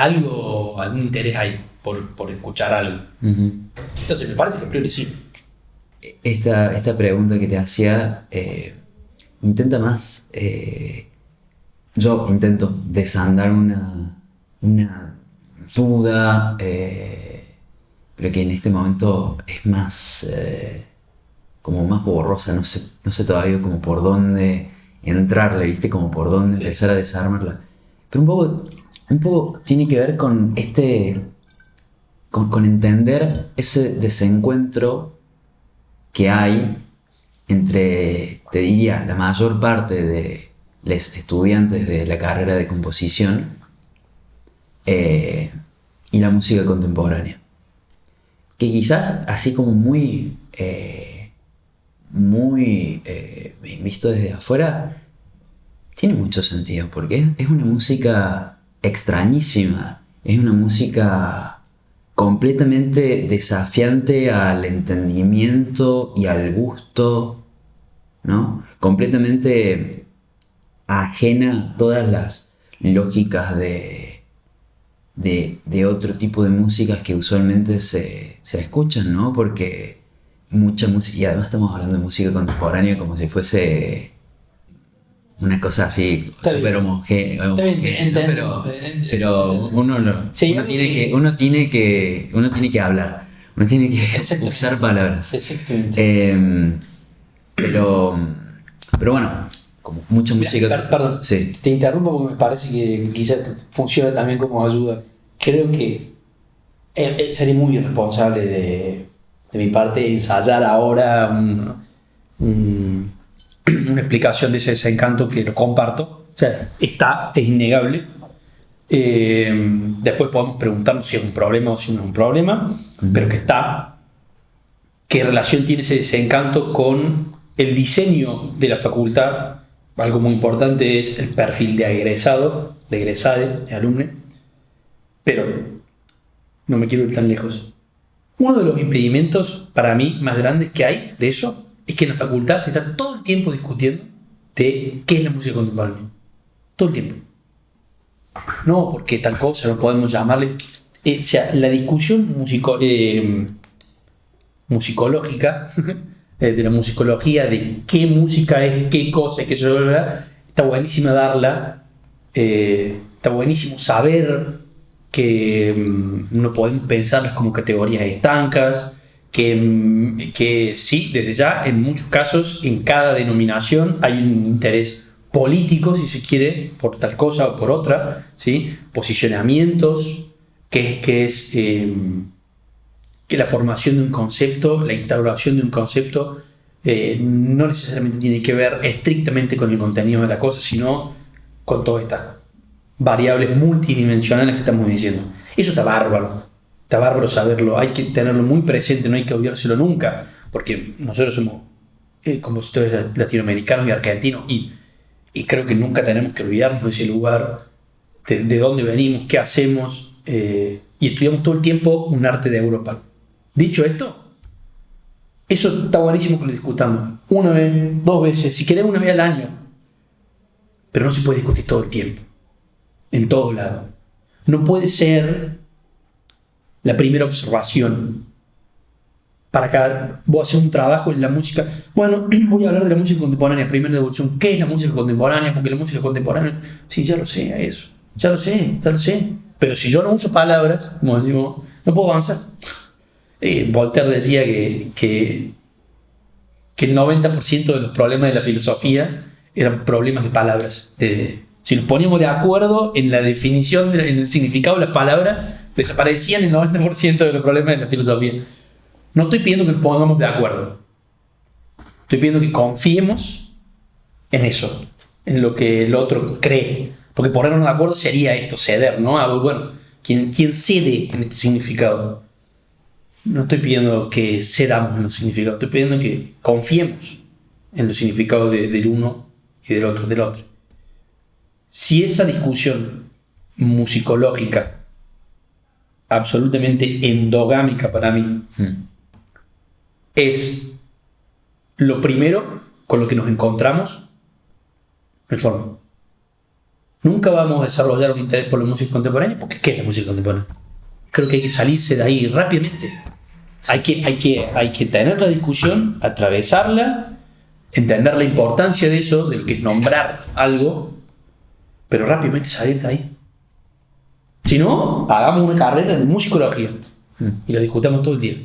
Speaker 2: algún interés hay por escuchar algo. Entonces me parece que a priori sí.
Speaker 1: Esta pregunta que te hacía intenta más, yo intento desandar una duda, pero que en este momento es más como más borrosa, no sé todavía como por dónde entrarle, ¿viste? Como por dónde empezar a desarmarla. Pero un poco tiene que ver con con entender ese desencuentro que hay entre, te diría, la mayor parte de los estudiantes de la carrera de composición y la música contemporánea. Que quizás, así como muy visto desde afuera, tiene mucho sentido, porque es una música extrañísima, es una música completamente desafiante al entendimiento y al gusto, ¿no? Completamente ajena a todas las lógicas de otro tipo de músicas que usualmente se escuchan, ¿no? Porque mucha música, y además estamos hablando de música contemporánea como si fuese una cosa así súper homogénea, pero uno tiene que hablar, uno tiene que usar palabras.
Speaker 2: Exactamente.
Speaker 1: Pero bueno, como mucha música.
Speaker 2: Perdón,
Speaker 1: sí.
Speaker 2: Te interrumpo porque me parece que quizás funciona también como ayuda. Creo que sería muy irresponsable de mi parte ensayar ahora una explicación de ese desencanto, que lo comparto. O sea, es innegable. Después podemos preguntarnos si es un problema o si no es un problema, pero que está. ¿Qué relación tiene ese desencanto con el diseño de la facultad, algo muy importante es el perfil de egresado, de egresade, de alumno, pero no me quiero ir tan lejos. Uno de los impedimentos para mí más grandes que hay de eso es que en la facultad se está todo el tiempo discutiendo de qué es la música contemporánea. Todo el tiempo. No, porque tal cosa, no podemos llamarle. O sea, la discusión musicológica, de la musicología, de qué música es, qué cosa, qué eso, está buenísima darla. Está buenísimo saber que no podemos pensarlas como categorías estancas, que sí, desde ya, en muchos casos, en cada denominación hay un interés político, si se quiere, por tal cosa o por otra, ¿sí? Posicionamientos, que la formación de un concepto, la instauración de un concepto, no necesariamente tiene que ver estrictamente con el contenido de la cosa, sino con todas estas variables multidimensionales que estamos diciendo. Eso está bárbaro saberlo, hay que tenerlo muy presente, no hay que olvidárselo nunca, porque nosotros somos compositores latinoamericanos y argentinos, y creo que nunca tenemos que olvidarnos de ese lugar, de dónde venimos, qué hacemos, y estudiamos todo el tiempo un arte de Europa. Dicho esto, eso está buenísimo que lo discutamos una vez, dos veces, si querés una vez al año, pero no se puede discutir todo el tiempo, en todo lado. No puede ser la primera observación. Para cada vos hacer un trabajo en la música, bueno, voy a hablar de la música contemporánea, primera devolución. ¿Qué es la música contemporánea? Porque la música contemporánea, sí, ya lo sé, eso, ya lo sé, pero si yo no uso palabras, como decimos, no puedo avanzar. Voltaire decía que el 90% de los problemas de la filosofía eran problemas de palabras. Si nos poníamos de acuerdo en la definición, en el significado de la palabra, desaparecían el 90% de los problemas de la filosofía. No estoy pidiendo que nos pongamos de acuerdo. Estoy pidiendo que confiemos en eso, en lo que el otro cree. Porque ponernos de acuerdo sería esto, ceder, ¿no? Bueno, ¿quién cede en este significado? No estoy pidiendo que cedamos en los significados, estoy pidiendo que confiemos en los significados del uno y del otro. Si esa discusión musicológica, absolutamente endogámica para mí, es lo primero con lo que nos encontramos, no hay forma. Nunca vamos a desarrollar un interés por la música contemporánea, porque ¿qué es la música contemporánea? Creo que hay que salirse de ahí rápidamente. Hay que tener la discusión, atravesarla, entender la importancia de eso, de lo que es nombrar algo, pero rápidamente salir de ahí. Si no, hagamos una carrera de musicología y la discutamos todo el día.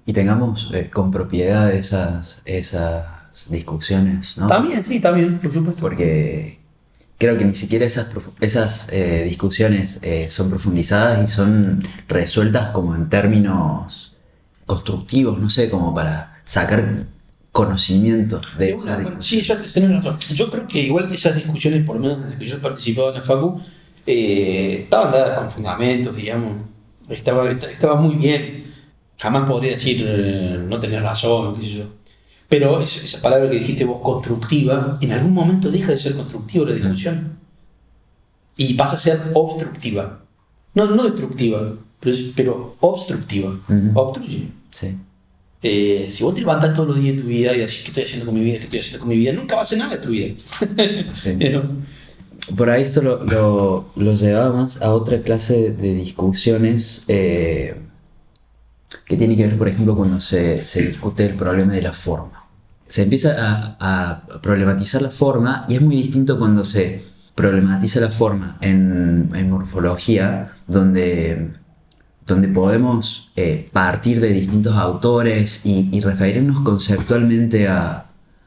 Speaker 1: Y tengamos con propiedad esas discusiones, ¿no?
Speaker 2: También, por supuesto.
Speaker 1: Porque creo que ni siquiera esas discusiones son profundizadas y son resueltas como en términos constructivos, no sé, como para sacar conocimiento de esa discusión.
Speaker 2: Sí, eso tenés razón. Yo creo que igual esas discusiones, por lo menos desde que yo participaba en la Facu, estaban dadas con fundamentos, digamos. Estaba muy bien. Jamás podría decir no tenés razón, qué sé yo. Pero esa palabra que dijiste vos, constructiva, en algún momento deja de ser constructiva la discusión. Y pasa a ser obstructiva. No destructiva, pero obstructiva. Obstruye.
Speaker 1: Sí.
Speaker 2: Si vos te levantás todos los días de tu vida y decís ¿qué estoy haciendo con mi vida? Nunca vas a hacer nada de tu vida.
Speaker 1: Sí. Por ahí esto lo llevamos a otra clase de discusiones que tiene que ver, por ejemplo, cuando se discute el problema de la forma. Se empieza a problematizar la forma y es muy distinto cuando se problematiza la forma en morfología, donde podemos partir de distintos autores y referirnos conceptualmente a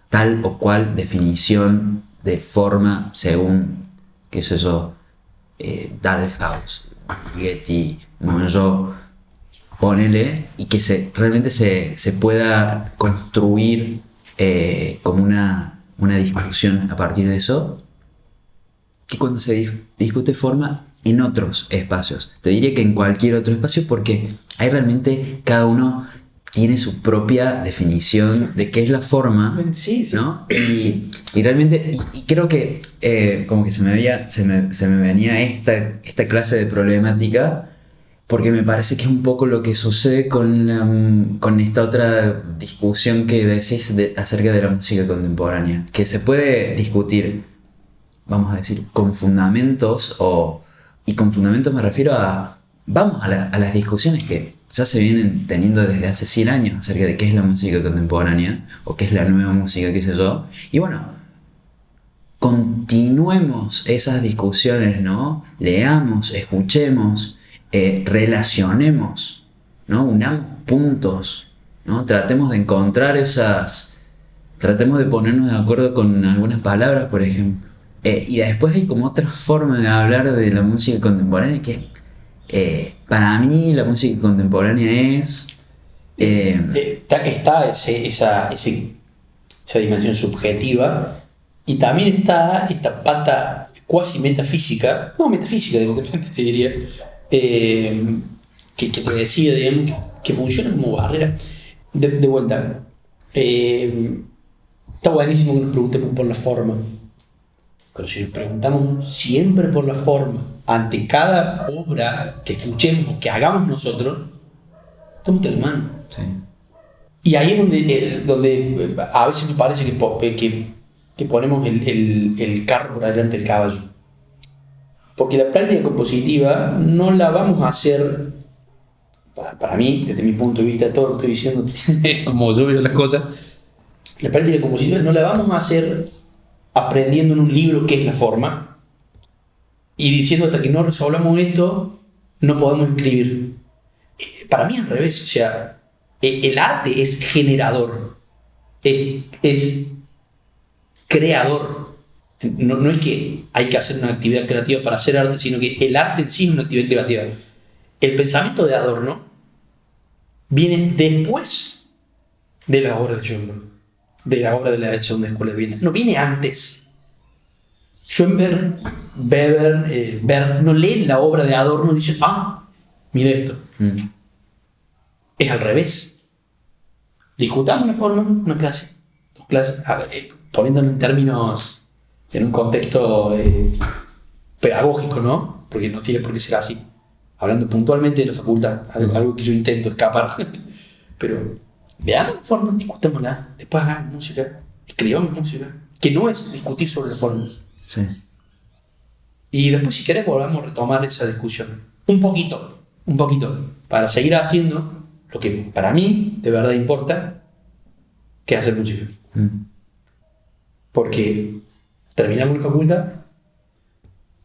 Speaker 1: tal o cual definición de forma según, qué sé yo, Dalhaus, Getty, Mongeau, ponele, y que realmente se pueda construir como una discusión a partir de eso, que cuando se discute forma en otros espacios, te diría que en cualquier otro espacio, porque hay realmente cada uno tiene su propia definición de qué es la forma,
Speaker 2: Sí.
Speaker 1: ¿no? Y realmente, y creo que como que se me venía esta clase de problemática, porque me parece que es un poco lo que sucede con esta otra discusión que decís acerca de la música contemporánea, que se puede discutir, vamos a decir, con fundamentos, y con fundamentos me refiero vamos a las discusiones que ya se vienen teniendo desde hace 100 años acerca de qué es la música contemporánea o qué es la nueva música, qué sé yo. Y bueno, continuemos esas discusiones, ¿no? Leamos, escuchemos, relacionemos, ¿no? Unamos puntos, ¿no? Tratemos de encontrar tratemos de ponernos de acuerdo con algunas palabras, por ejemplo. Y después hay como otra forma de hablar de la música contemporánea que es, para mí la música contemporánea es...
Speaker 2: Está esa dimensión subjetiva, y también está esta pata cuasi metafísica, no metafísica, de repente te diría, que te decía, digamos, que funciona como barrera. De vuelta, está buenísimo que nos preguntemos por la forma, pero si nos preguntamos siempre por la forma, ante cada obra que escuchemos o que hagamos nosotros, estamos de la mano.
Speaker 1: Sí.
Speaker 2: Y ahí es donde a veces me parece que ponemos el carro por delante del caballo. Porque la práctica compositiva no la vamos a hacer, para mí, desde mi punto de vista, todo lo que estoy diciendo es como yo veo las cosas. La práctica compositiva no la vamos a hacer aprendiendo en un libro qué es la forma y diciendo hasta que no resolvamos esto, no podemos escribir. Para mí al revés, o sea, el arte es generador, es creador. No es que hay que hacer una actividad creativa para hacer arte, sino que el arte en sí es una actividad creativa. El pensamiento de Adorno viene después de la obra de Schoenberg, de la obra de la Segunda Escuela de Viena. No viene antes. Schoenberg, Weber, Berg no leen la obra de Adorno y dicen, mira esto. Es al revés. Discutamos una forma, una clase, dos clases, poniéndolo en términos, en un contexto pedagógico, ¿no? Porque no tiene por qué ser así. Hablando puntualmente de la facultad, algo que yo intento escapar. Pero veamos la forma, discutámosla, después hagamos música, escribamos música, que no es discutir sobre la forma.
Speaker 1: Sí.
Speaker 2: Y después, si querés, volvamos a retomar esa discusión. Un poquito, para seguir haciendo lo que para mí de verdad importa, que es hacer música. Porque terminamos la facultad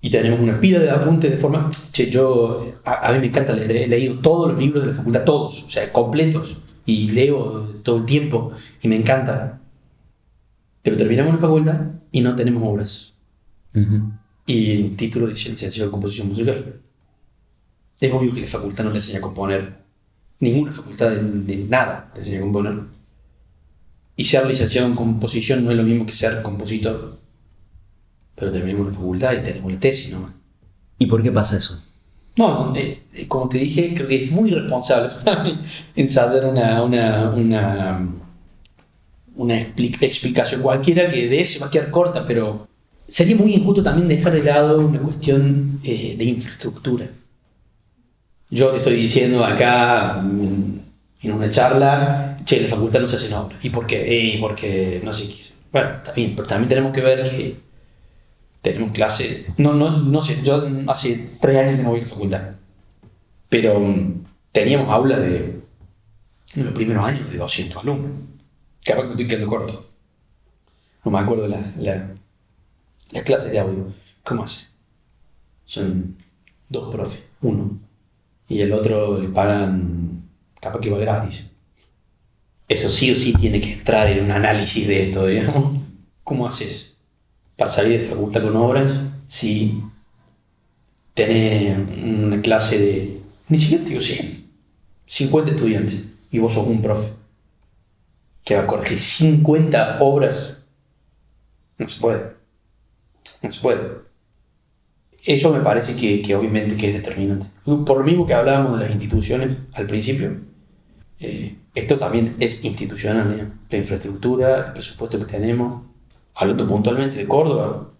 Speaker 2: y tenemos una pila de apuntes de forma... a mí me encanta leer, he leído todos los libros de la facultad, todos, o sea, completos, y leo todo el tiempo, y me encanta. Pero terminamos la facultad y no tenemos obras. Y el título dice licenciado en composición musical. Es obvio que la facultad no te enseña a componer. Ninguna facultad de nada te enseña a componer. Y ser licenciado en composición no es lo mismo que ser compositor. Pero terminamos la facultad y tenemos la tesis nomás.
Speaker 1: ¿Y por qué pasa eso?
Speaker 2: No, como te dije, creo que es muy irresponsable para mí ensayar una explicación cualquiera que de ese va a quedar corta, pero sería muy injusto también dejar de lado una cuestión de infraestructura. Yo te estoy diciendo acá en una charla, la facultad no se hace obra. ¿Y por qué? Porque no sé qué. Bueno, también, pero también tenemos que ver que tenemos clase. No sé, yo hace 3 años que no voy a la facultad. Pero teníamos aulas en los primeros años de 200 alumnos. Capaz que estoy quedando corto. No me acuerdo las clases de audio. ¿Cómo hace? Son 2 profes, uno. Y el otro le pagan, capaz que va gratis. Eso sí o sí tiene que entrar en un análisis de esto, digamos. ¿Cómo haces para salir de facultad con obras si tenés una clase de, ni siquiera te digo 100, 50 estudiantes y vos sos un profe que va a corregir 50 obras? No se puede. Eso me parece que obviamente que es determinante. Por lo mismo que hablábamos de las instituciones al principio, esto también es institucional, ¿eh? La infraestructura, el presupuesto que tenemos. Hablando puntualmente de Córdoba,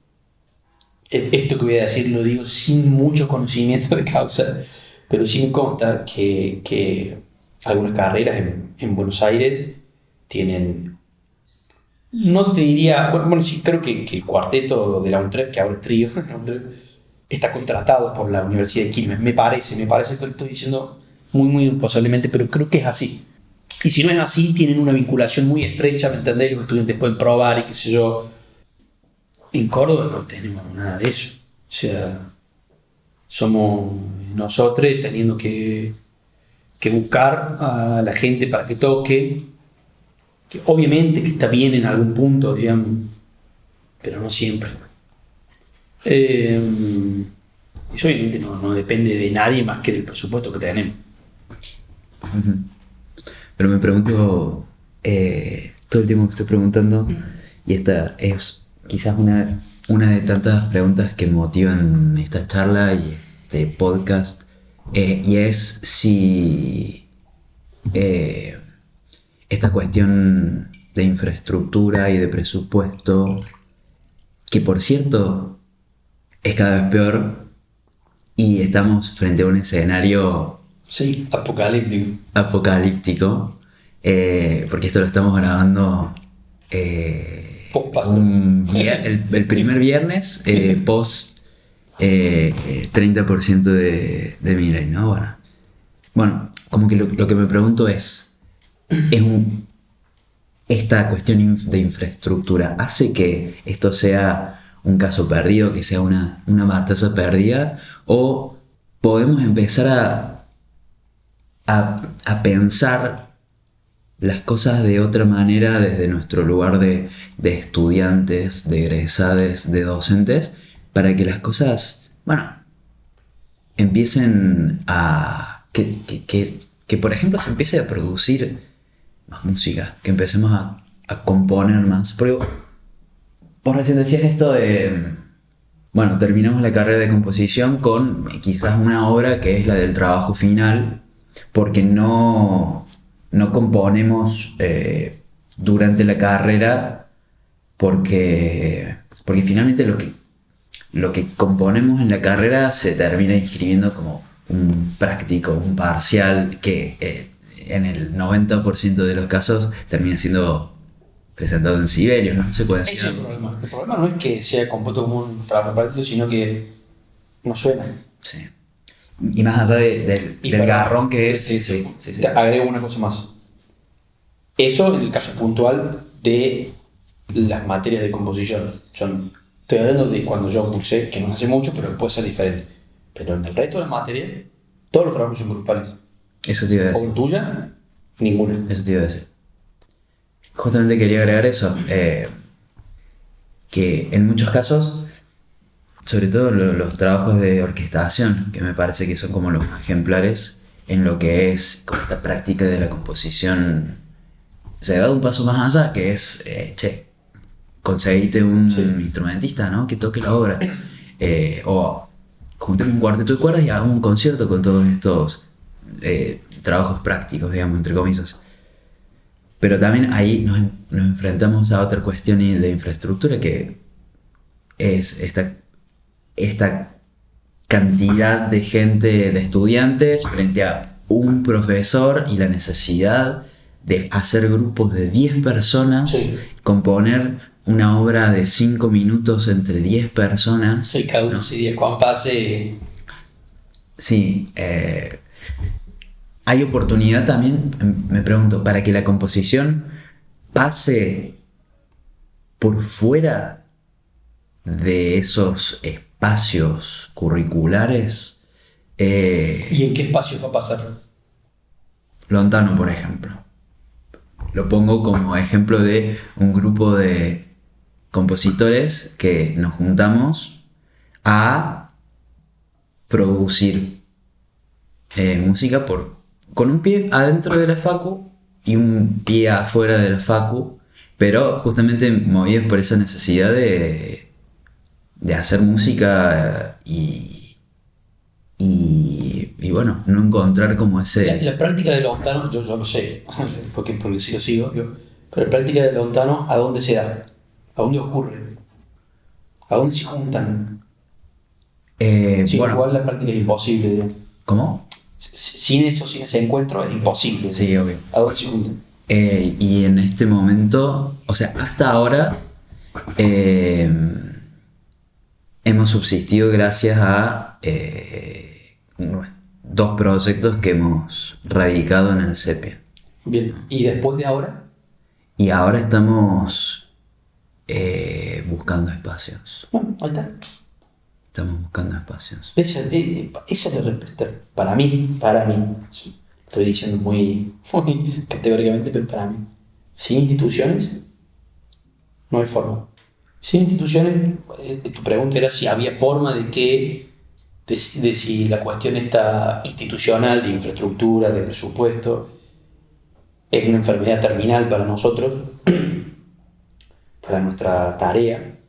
Speaker 2: esto que voy a decir lo digo sin mucho conocimiento de causa, pero sí me consta que algunas carreras en Buenos Aires tienen, no te diría, bueno sí, creo que el cuarteto de la UNTREF, que ahora es trío, la UNTREF, está contratado por la Universidad de Quilmes, me parece que lo estoy diciendo muy posiblemente, pero creo que es así. Y si no es así, tienen una vinculación muy estrecha, ¿me entendés? Los estudiantes pueden probar y qué sé yo. En Córdoba no tenemos nada de eso. O sea, somos nosotros teniendo que buscar a la gente para que toque, que obviamente que está bien en algún punto, digamos, pero no siempre. Eso obviamente no depende de nadie más que del presupuesto que tenemos.
Speaker 1: Uh-huh. Pero me pregunto, todo el tiempo que estoy preguntando, y esta es quizás una de tantas preguntas que motivan esta charla y este podcast, y es si esta cuestión de infraestructura y de presupuesto, que por cierto es cada vez peor, y estamos frente a un escenario
Speaker 2: sí,
Speaker 1: apocalíptico, porque esto lo estamos grabando el primer viernes post 30% de Milei, ¿no? Bueno, como que lo que me pregunto es esta cuestión de infraestructura ¿hace que esto sea un caso perdido, que sea una batalla perdida, o podemos empezar a pensar las cosas de otra manera desde nuestro lugar de estudiantes, de egresados, de docentes, para que las cosas, empiecen a... que por ejemplo se empiece a producir más música, que empecemos a componer más? Porque vos recién decías esto de... terminamos la carrera de composición con quizás una obra que es la del trabajo final, porque no componemos durante la carrera, porque finalmente lo que componemos en la carrera se termina inscribiendo como un práctico, un parcial, que en el 90% de los casos termina siendo presentado en Sibelius, ¿no? Se puede decir.
Speaker 2: Ese es el problema. El problema no es que sea compuesto como un trabajo práctico, sino que no suena.
Speaker 1: Sí. Y más allá del garrón que es. Sí.
Speaker 2: Te agrego una cosa más. Eso en el caso puntual de las materias de composición. Estoy hablando de cuando yo cursé, que no hace mucho, pero puede ser diferente. Pero en el resto de las materias, todos los trabajos son grupales.
Speaker 1: Eso te iba a decir.
Speaker 2: O en tuya, ninguna.
Speaker 1: Eso te iba a decir. Justamente quería agregar eso. Que en muchos casos, sobre todo los trabajos de orquestación, que me parece que son como los ejemplares en lo que es como esta práctica de la composición, se va un paso más allá, que es, conseguite un instrumentista, ¿no? Que toque la obra. O juntemos un cuarteto de cuerdas y hagamos un concierto con todos estos trabajos prácticos, digamos, entre comillas. Pero también ahí nos enfrentamos a otra cuestión de infraestructura, que es esta cantidad de gente, de estudiantes, frente a un profesor y la necesidad de hacer grupos de 10 personas, componer una obra de 5 minutos entre 10 personas.
Speaker 2: Sí, cada uno se 10 compase.
Speaker 1: Sí, hay oportunidad también, me pregunto, para que la composición pase por fuera de esos espacios curriculares.
Speaker 2: ¿Y en qué espacios va a pasar?
Speaker 1: Lontano, por ejemplo. Lo pongo como ejemplo de un grupo de compositores que nos juntamos a producir música con un pie adentro de la facu y un pie afuera de la facu, pero justamente movidos por esa necesidad de hacer música y bueno, no encontrar como ese...
Speaker 2: La práctica de Lontano, yo lo sé, porque sí lo sigo, pero la práctica de Lontano, ¿a dónde se da? ¿A dónde ocurre? ¿A dónde se juntan? Sí,
Speaker 1: bueno,
Speaker 2: igual la práctica es imposible. Digamos.
Speaker 1: ¿cómo?
Speaker 2: Sin ese encuentro es imposible.
Speaker 1: Sí, obvio.
Speaker 2: ¿A dónde se juntan?
Speaker 1: Y en este momento, o sea, hasta ahora hemos subsistido gracias a 2 proyectos que hemos radicado en el CEPE.
Speaker 2: Bien, ¿y después de ahora?
Speaker 1: Y ahora estamos buscando espacios.
Speaker 2: Bueno, ahí está.
Speaker 1: Estamos buscando espacios.
Speaker 2: Esa es la respuesta. Para mí. Estoy diciendo muy categóricamente, pero para mí. Sin instituciones, no hay forma. Sin instituciones, tu pregunta era si había forma de si la cuestión está institucional, de infraestructura, de presupuesto, es una enfermedad terminal para nosotros, para nuestra tarea,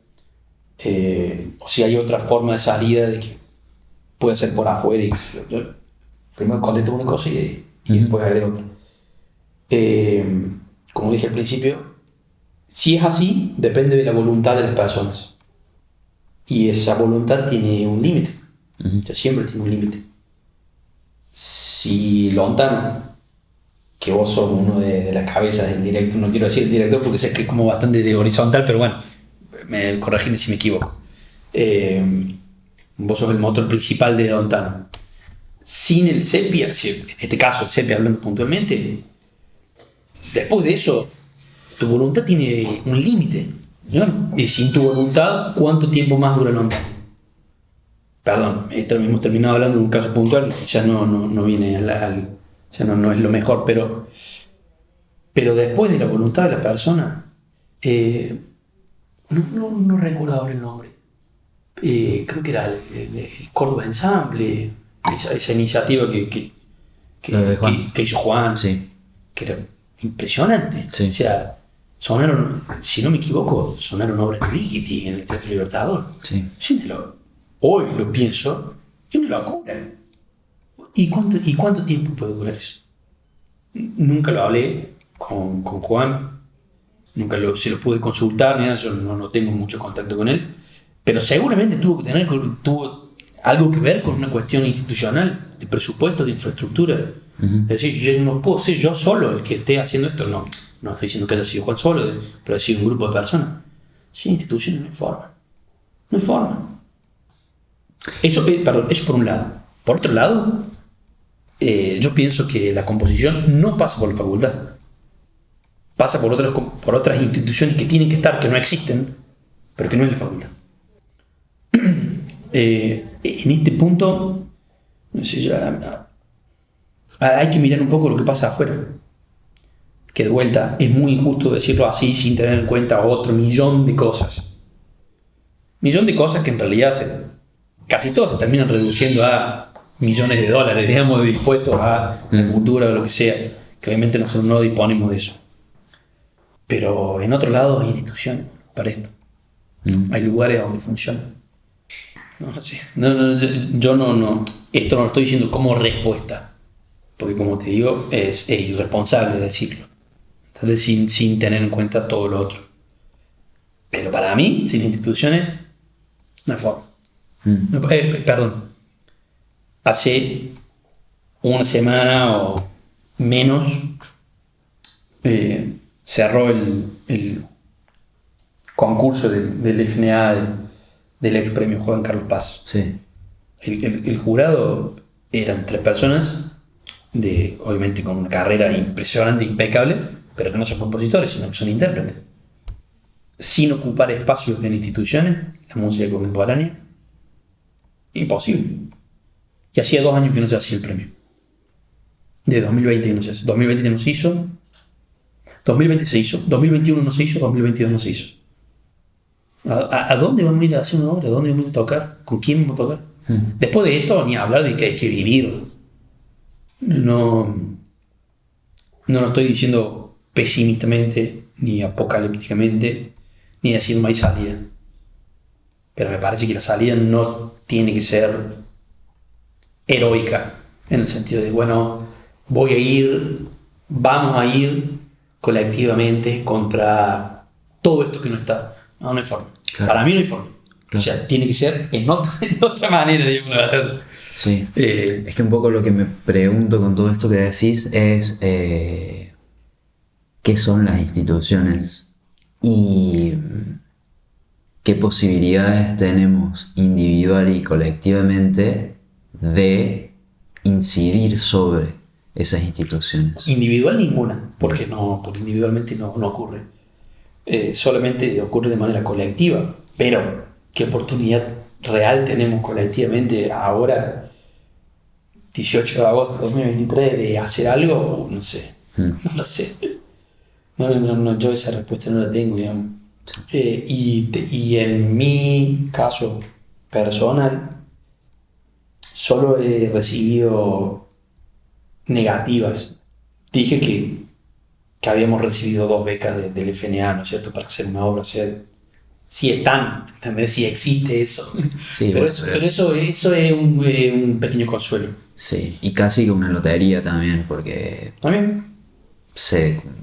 Speaker 2: o si hay otra forma de salida de que puede ser por afuera y yo primero contesto una cosa y después agrego otra. Como dije al principio, si es así, depende de la voluntad de las personas. Y esa voluntad tiene un límite. O sea, siempre tiene un límite. Si Lontano, que vos sos uno de las cabezas del director, no quiero decir el director porque sé que es como bastante de horizontal, pero bueno, corregime si me equivoco. Vos sos el motor principal de Lontano. Sin el CEPI, en este caso el CEPI hablando puntualmente, después de eso, tu voluntad tiene un límite. ¿No? Y sin tu voluntad, ¿cuánto tiempo más dura Lontano? Perdón, hemos terminado hablando de un caso puntual, ya no viene ya no es lo mejor, pero después de la voluntad de la persona, no recuerdo ahora el nombre, creo que era el Córdoba Ensamble, esa iniciativa que hizo Juan,
Speaker 1: Sí.
Speaker 2: que era impresionante.
Speaker 1: Sí.
Speaker 2: O sea, sonaron, si no me equivoco, sonaron obras de Ligeti en el Teatro Libertador.
Speaker 1: Sí.
Speaker 2: Hoy lo pienso, es una locura. ¿Y cuánto tiempo puede durar eso? Nunca lo hablé con Juan, nunca se lo pude consultar, ni nada, yo no tengo mucho contacto con él, pero seguramente tuvo algo que ver con una cuestión institucional, de presupuesto, de infraestructura. Es decir, yo no puedo ser yo solo el que esté haciendo esto, no estoy diciendo que haya sido Juan solo, pero ha sido un grupo de personas. Sin instituciones no hay forma. No hay forma. Eso por un lado. Por otro lado, yo pienso que la composición no pasa por la facultad. Pasa por otras instituciones que tienen que estar, que no existen, pero que no es la facultad. En este punto, no sé, hay que mirar un poco lo que pasa afuera. Que de vuelta es muy injusto decirlo así sin tener en cuenta otro millón de cosas. Millón de cosas que en realidad casi todas se terminan reduciendo a millones de dólares, digamos, dispuestos a la cultura o lo que sea, que obviamente nosotros no disponemos de eso. Pero en otro lado hay instituciones para esto. Hay lugares donde funciona. Yo no. Esto no lo estoy diciendo como respuesta, porque como te digo, es irresponsable decirlo. Entonces, sin tener en cuenta todo lo otro. Pero para mí, sin instituciones, no hay forma. Perdón. Hace una semana o menos cerró el concurso del FNA del ex premio Juan Carlos Paz.
Speaker 1: Sí.
Speaker 2: El jurado eran 3 personas, obviamente con una carrera impresionante, impecable, pero que no son compositores, sino que son intérpretes. Sin ocupar espacios en instituciones, la música contemporánea, imposible. Y hacía 2 años que no se hacía el premio. De 2020 que no se hace. 2020 no se hizo. 2020 se hizo. 2021 no se hizo. 2022 no se hizo. ¿A dónde vamos a ir a hacer una obra? ¿A dónde vamos a tocar? ¿Con quién vamos a tocar? Después de esto, ni hablar de que hay que vivir. No lo estoy diciendo pesimistamente, ni apocalípticamente, ni diciendo no hay salida. Pero me parece que la salida no tiene que ser heroica, en el sentido de, bueno, vamos a ir colectivamente contra todo esto que no está. No, no hay forma.
Speaker 1: Claro.
Speaker 2: Para mí no hay forma.
Speaker 1: Claro.
Speaker 2: O sea, tiene que ser en otra manera, digamos, la batalla.
Speaker 1: Sí. Es que un poco lo que me pregunto con todo esto que decís es qué son las instituciones y qué posibilidades tenemos individual y colectivamente de incidir sobre esas instituciones.
Speaker 2: Individual ninguna, porque individualmente no ocurre. Solamente ocurre de manera colectiva. Pero, ¿qué oportunidad real tenemos colectivamente ahora, 18 de agosto de 2023, de hacer algo? No sé. No sé. No, yo esa respuesta no la tengo, digamos. Y en mi caso personal, solo he recibido negativas. Dije que habíamos recibido 2 becas del FNA, ¿no es cierto?, para hacer una obra. O sea, si están, ¿entendés? Si existe eso.
Speaker 1: Sí,
Speaker 2: pero,
Speaker 1: bueno,
Speaker 2: pero eso es un pequeño consuelo.
Speaker 1: Sí, y casi que una lotería también, porque
Speaker 2: ¿También?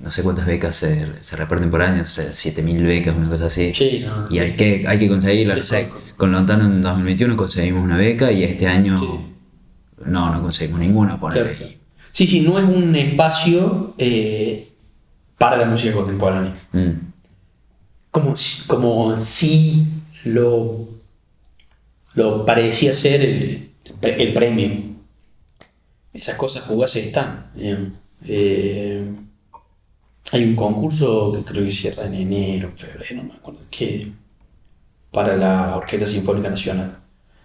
Speaker 1: no sé cuántas becas se reparten por año, o sea, 7.000 becas, una cosa así.
Speaker 2: Sí, no.
Speaker 1: Y hay que conseguirla, no sé. Con Lontano en 2021 conseguimos una beca y este año
Speaker 2: Sí.
Speaker 1: no conseguimos ninguna, ponele.
Speaker 2: Claro. Sí, no es un espacio para la música contemporánea. Como si lo parecía ser el premio. Esas cosas fugaces están. Hay un concurso que creo que cierra en enero, en febrero, no me acuerdo qué, para la Orquesta Sinfónica Nacional.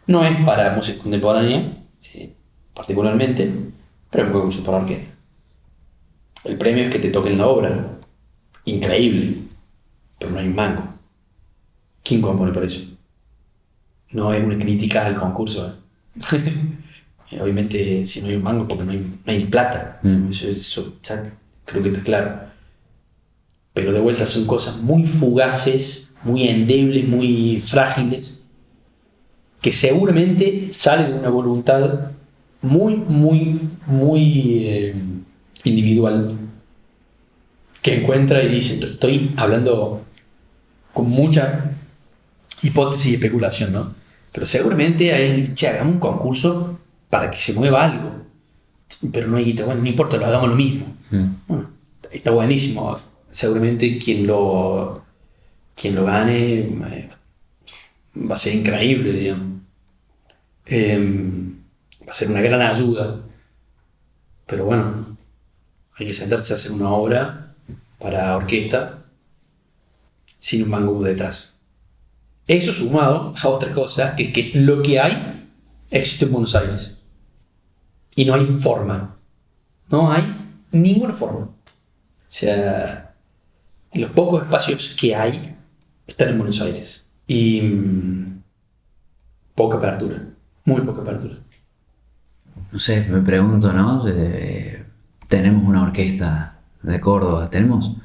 Speaker 2: No es para música contemporánea, particularmente, pero es un concurso para orquesta. El premio es que te toquen la obra. Increíble. Pero no hay un mango. ¿Quién compone por eso? No es una crítica al concurso. Obviamente, si no hay un mango, porque no hay plata. Eso ya creo que está claro. Pero de vuelta son cosas muy fugaces, muy endebles, muy frágiles, que seguramente sale de una voluntad muy individual, que encuentra y dice, estoy hablando con mucha hipótesis y especulación, ¿no? Pero seguramente hay, hagamos un concurso para que se mueva algo, pero no hay guita. Bueno, no importa, lo hagamos lo mismo. Bueno, está buenísimo. Seguramente quien lo gane va a ser increíble, digamos. Va a ser una gran ayuda. Pero bueno, hay que sentarse a hacer una obra para orquesta sin un mango detrás. Eso sumado a otra cosa, que es que lo que hay existe en Buenos Aires. Y no hay forma. No hay ninguna forma. O sea, los pocos espacios que hay están en Buenos Aires. Y poca apertura. Muy poca apertura.
Speaker 1: No sé, me pregunto, ¿no? Tenemos una orquesta de Córdoba, tenemos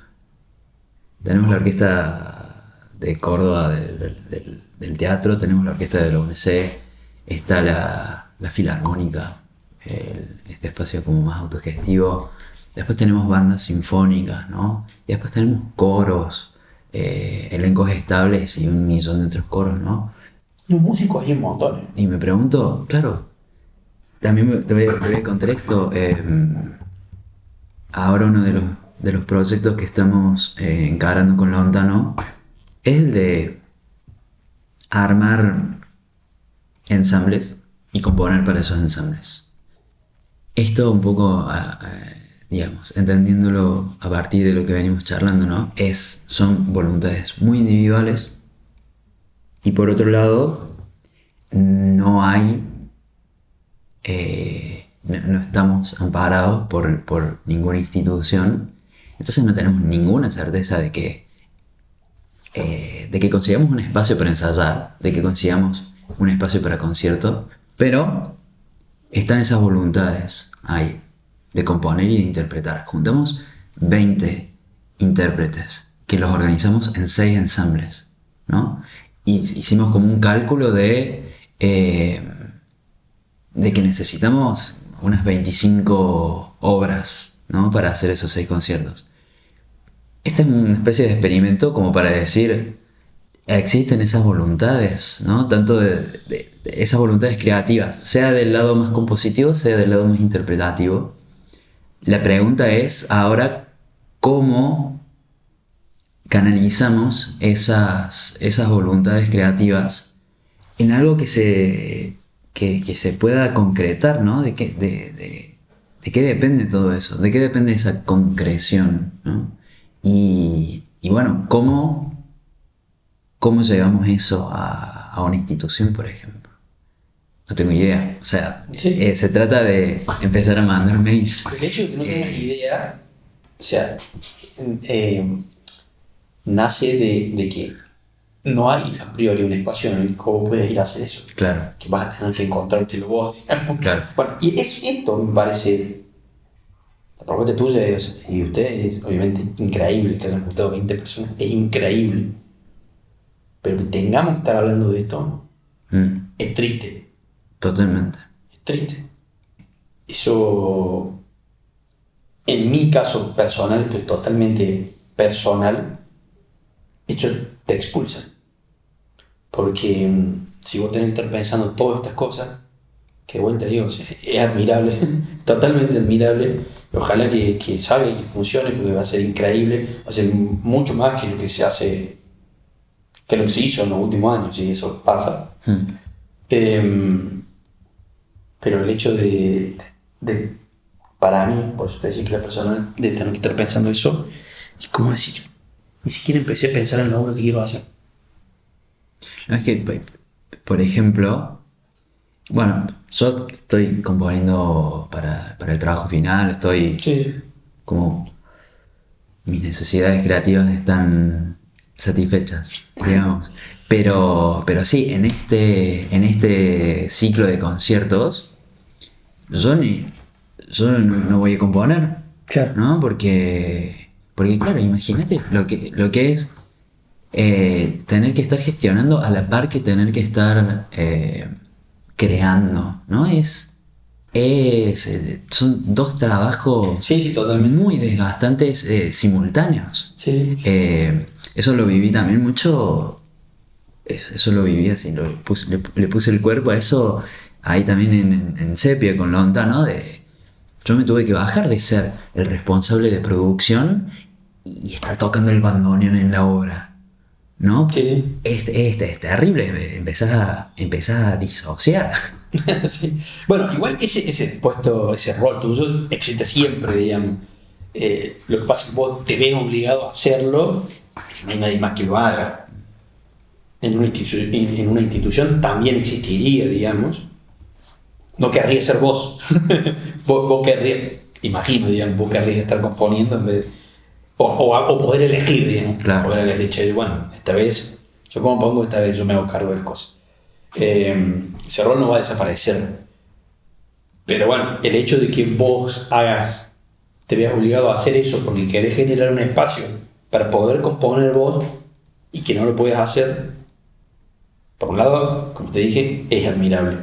Speaker 1: la orquesta de Córdoba del teatro, tenemos la orquesta de la UNC, está la filarmónica, este espacio como más autogestivo. Después tenemos bandas sinfónicas, ¿no? Y después tenemos coros, elencos estables y 1.000.000 de otros coros, ¿no?
Speaker 2: Los músicos hay un montón.
Speaker 1: Y me pregunto, claro, también te voy a contar esto. Ahora uno de los proyectos que estamos encarando con Lontano es el de armar ensambles y componer para esos ensambles. Esto un poco, digamos, entendiéndolo a partir de lo que venimos charlando, ¿no? Son voluntades muy individuales y por otro lado no hay... no estamos amparados por ninguna institución, entonces no tenemos ninguna certeza de que consigamos un espacio para ensayar, de que consigamos un espacio para concierto, pero están esas voluntades ahí de componer y de interpretar. Juntamos 20 intérpretes que los organizamos en 6 ensambles, ¿no? Y hicimos como un cálculo de que necesitamos unas 25 obras, ¿no? Para hacer esos 6 conciertos. Esta es una especie de experimento como para decir, existen esas voluntades, ¿no? Tanto de esas voluntades creativas, sea del lado más compositivo, sea del lado más interpretativo. La pregunta es ahora cómo canalizamos esas voluntades creativas en algo que se pueda concretar, ¿no? ¿De qué depende todo eso? ¿De qué depende esa concreción, ¿no? Y bueno, ¿cómo llevamos eso a una institución, por ejemplo? No tengo idea. O sea,
Speaker 2: Sí.
Speaker 1: se trata de empezar a mandar mails.
Speaker 2: El hecho de que no tengas idea, o sea, nace de que no hay a priori un espacio en el que vos puedes ir a hacer eso.
Speaker 1: Claro,
Speaker 2: Que vas a tener que encontrártelo vos, digamos.
Speaker 1: claro.
Speaker 2: Bueno, y esto me parece, la propuesta tuya y de ustedes es obviamente increíble, que hayan juntado 20 personas, es increíble. Pero que tengamos que estar hablando de esto es triste.
Speaker 1: Totalmente.
Speaker 2: Es triste. Eso, en mi caso personal, esto es totalmente personal, esto te expulsa. Porque si vos tenés que estar pensando todas estas cosas, que de vuelta digo, es admirable, totalmente admirable. Ojalá que salga y que funcione, porque va a ser increíble, va a ser mucho más que lo que se hace, que lo que se hizo en los últimos años, y eso pasa. Pero el hecho de, para mí, por eso te decía que la persona de tener que estar pensando eso, es como decir, ni siquiera empecé a pensar en la obra que quiero hacer.
Speaker 1: No, es que, por ejemplo, bueno, yo estoy componiendo para el trabajo final, estoy
Speaker 2: Sí.
Speaker 1: como mis necesidades creativas están satisfechas, digamos. Pero sí, en este ciclo de conciertos, yo no voy a componer,
Speaker 2: Claro.
Speaker 1: ¿no? Porque claro, imagínate lo que es tener que estar gestionando a la par que tener que estar creando, ¿no? Son 2 trabajos
Speaker 2: Sí, totalmente.
Speaker 1: muy desgastantes simultáneos.
Speaker 2: Sí.
Speaker 1: Eso lo viví también mucho. Eso lo viví así, le puse el cuerpo a eso ahí también en Sepia con Lonta, ¿no? Yo me tuve que bajar de ser el responsable de producción y estar tocando el bandoneón en la obra, ¿no?
Speaker 2: Sí.
Speaker 1: Es terrible, empezás a disociar.
Speaker 2: Sí. Bueno, igual ese puesto, ese rol tuyo existe siempre, digamos. Lo que pasa es que vos te ves obligado a hacerlo, porque no hay nadie más que lo haga. En una institución también existiría, digamos. No querría ser vos. Vos querrías, imagino, digamos, vos querrías estar componiendo en vez de, o poder elegir, digamos.
Speaker 1: Claro.
Speaker 2: Poder elegir, che, bueno, esta vez yo compongo, esta vez yo me hago cargo de las cosas. Ese rol no va a desaparecer. Pero bueno, el hecho de que vos te veas obligado a hacer eso porque querés generar un espacio para poder componer vos y que no lo puedes hacer, por un lado, como te dije, es admirable.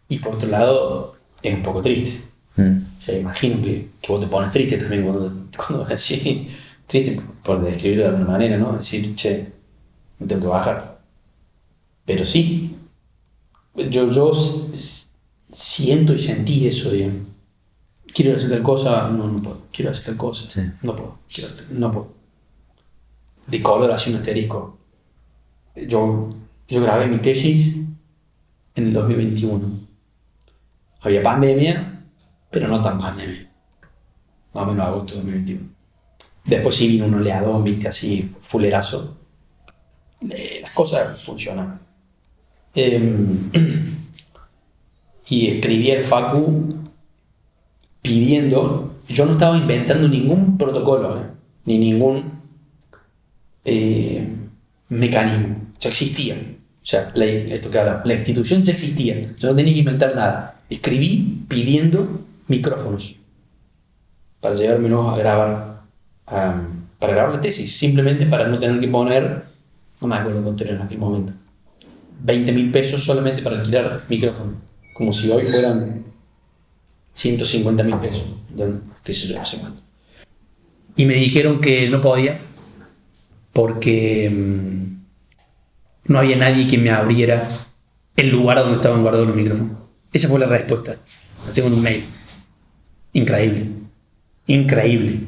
Speaker 2: Y por otro lado, es un poco triste. O sea, imagino que vos te pones triste también cuando así, triste por describirlo de alguna manera, ¿no? Decir, che, me tengo que bajar. Pero sí, yo siento y sentí eso, digamos. Quiero hacer tal cosa, no puedo. Quiero hacer tal cosa,
Speaker 1: Sí.
Speaker 2: no puedo. No puedo. De color así un asterisco. Yo grabé mi tesis en el 2021. Había pandemia, pero no tan pandemia. Más o menos agosto de 2021. Después sí vino un oleadón, viste, así, fulerazo. Las cosas funcionan. Y escribí al Facu pidiendo, yo no estaba inventando ningún protocolo, ni ningún mecanismo, ya existía. O sea, la institución ya existía, yo no tenía que inventar nada. Escribí pidiendo micrófonos para llevármelos a grabar, para grabar la tesis, simplemente para no tener que poner, no me acuerdo cuánto era en aquel momento, 20.000 pesos solamente para alquilar micrófonos, como si hoy fueran 150.000 pesos, qué sé yo, no sé cuánto. Y me dijeron que no podía porque no había nadie que me abriera el lugar donde estaban guardados los micrófonos. Esa fue la respuesta. La tengo en un mail. Increíble. Increíble.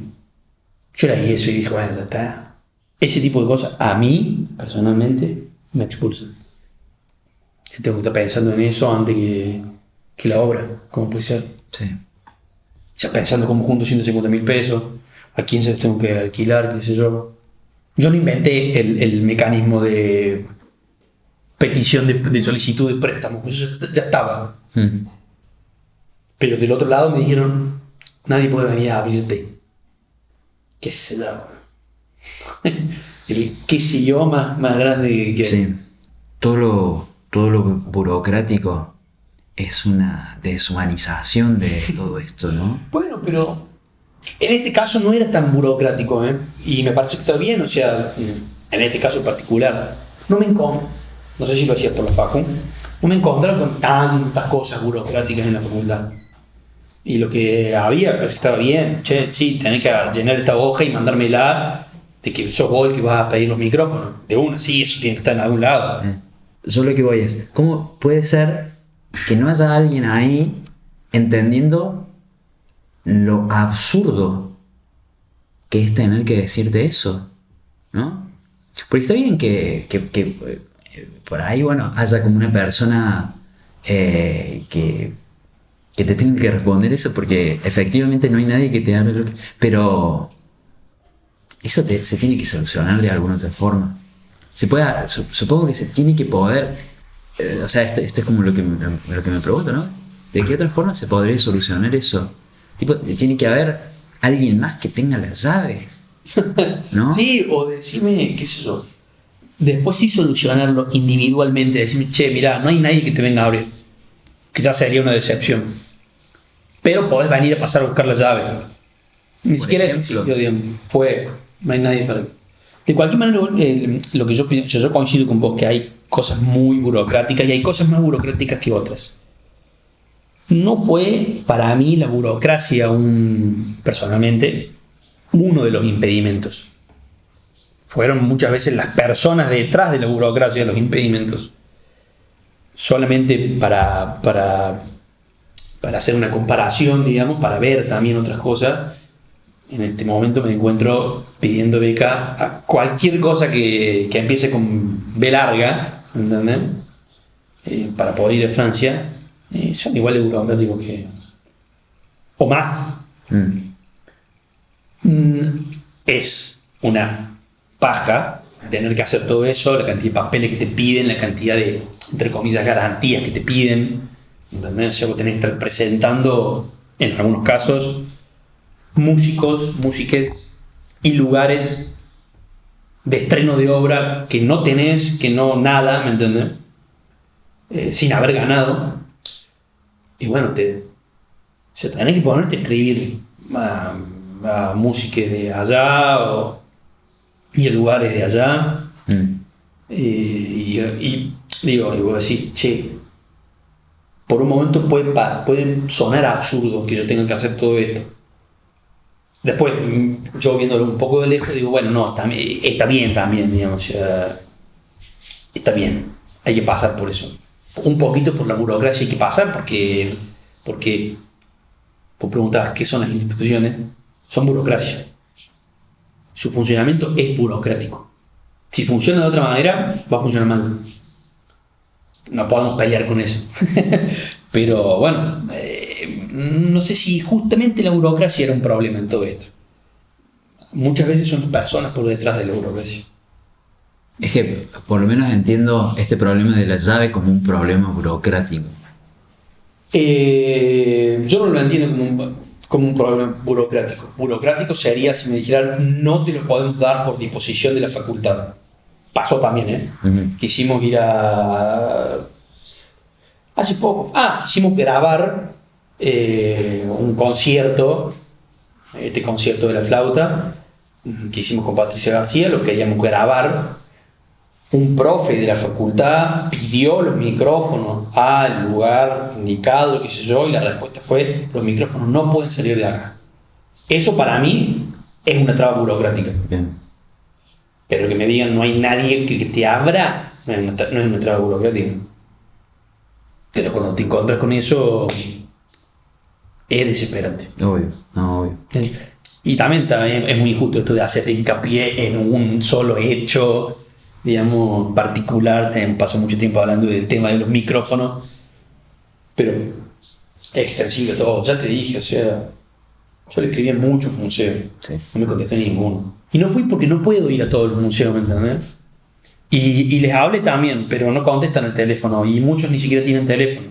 Speaker 2: Yo leí eso y dije, bueno, ya está. Ese tipo de cosas, a mí, personalmente, me expulsan. Tengo que estar pensando en eso antes que la obra, como puede ser.
Speaker 1: Sí.
Speaker 2: Ya pensando cómo junto 150.000 pesos, a quién se los tengo que alquilar, qué sé yo. Yo no inventé el mecanismo de petición de solicitud de préstamo, eso ya estaba. Pero del otro lado me dijeron, nadie puede venir a abrirte. ¿Qué sé yo? El qué sé yo más grande que...
Speaker 1: Sí. Todo lo burocrático es una deshumanización de todo esto, ¿no?
Speaker 2: Bueno, pero en este caso no era tan burocrático, ¿eh? Y me parece que está bien, o sea, en este caso en particular, no sé si lo hacías por la facu, no me encontraron con tantas cosas burocráticas en la facultad. Y lo que había, parece que estaba bien, che, sí, tenés que llenar esta hoja y mandármela de que sos vos el que vas a pedir los micrófonos. De una, sí, eso tiene que estar en algún lado.
Speaker 1: Yo lo que voy es, ¿cómo puede ser que no haya alguien ahí entendiendo lo absurdo que es tener que decirte eso? ¿No? Porque está bien que por ahí, bueno, haya como una persona que te tenga que responder eso, porque efectivamente no hay nadie que te hable lo que... Pero eso se tiene que solucionar de alguna otra forma. Supongo que se tiene que poder, o sea, esto es como lo que me pregunto, ¿no? ¿De qué otra forma se podría solucionar eso? Tipo, tiene que haber alguien más que tenga la llave, ¿no?
Speaker 2: Sí, o decirme, qué sé yo, después sí solucionarlo individualmente, decirme, che, mirá, no hay nadie que te venga a abrir, que ya sería una decepción. Pero podés venir a pasar a buscar la llave. Ni siquiera es un sitio, digamos, no hay nadie para... De cualquier manera, lo que yo pienso, yo coincido con vos que hay cosas muy burocráticas y hay cosas más burocráticas que otras. No fue para mí la burocracia personalmente uno de los impedimentos. Fueron muchas veces las personas detrás de la burocracia los impedimentos. Solamente para hacer una comparación, digamos, para ver también otras cosas. En este momento me encuentro pidiendo beca a cualquier cosa que empiece con B larga, ¿entendés? Para poder ir a Francia. Son igual de burocráticos que... o más. Es una paja tener que hacer todo eso, la cantidad de papeles que te piden, la cantidad de, entre comillas, garantías que te piden, ¿entendés? O sea, vos tenés que estar presentando, en algunos casos, músiques y lugares de estreno de obra que no tenés, que no nada, ¿me entendés? Sin haber ganado. Y bueno, tenés que ponerte a escribir a músicos de allá y a lugares de allá. Y vos decís, che, por un momento puede sonar absurdo que yo tenga que hacer todo esto. Después, yo viéndolo un poco de lejos, digo, bueno, no, está bien también, digamos, o sea, está bien, hay que pasar por eso. Un poquito por la burocracia hay que pasar porque vos preguntabas qué son las instituciones, son burocracia. Su funcionamiento es burocrático. Si funciona de otra manera, va a funcionar mal. No podemos pelear con eso. Pero bueno, no sé si justamente la burocracia era un problema en todo esto. Muchas veces son personas por detrás de la burocracia.
Speaker 1: Es que por lo menos entiendo este problema de la llave como un problema burocrático.
Speaker 2: Yo no lo entiendo como un problema burocrático. Burocrático sería si me dijeran no te lo podemos dar por disposición de la facultad. Pasó también, ¿eh? Uh-huh. Quisimos ir hace poco. Quisimos grabar un concierto, este concierto de la flauta que hicimos con Patricia García, lo queríamos grabar un profe de la facultad pidió los micrófonos al lugar indicado, qué sé yo, y la respuesta fue: los micrófonos no pueden salir de acá. Eso para mí es una traba burocrática.
Speaker 1: Bien.
Speaker 2: Pero que me digan no hay nadie que te abra, no es una traba burocrática. Pero cuando te encuentras con eso, es desesperante.
Speaker 1: Obvio, no, obvio.
Speaker 2: Y también es muy injusto esto de hacer hincapié en un solo hecho, digamos, particular. Paso mucho tiempo hablando del tema de los micrófonos, pero es extensible a todo. Ya te dije, o sea, yo le escribí en muchos museos,
Speaker 1: Sí.
Speaker 2: no me contestó ninguno. Y no fui porque no puedo ir a todos los museos, ¿me entendés? Y les hablé también, pero no contestan el teléfono, y muchos ni siquiera tienen teléfono.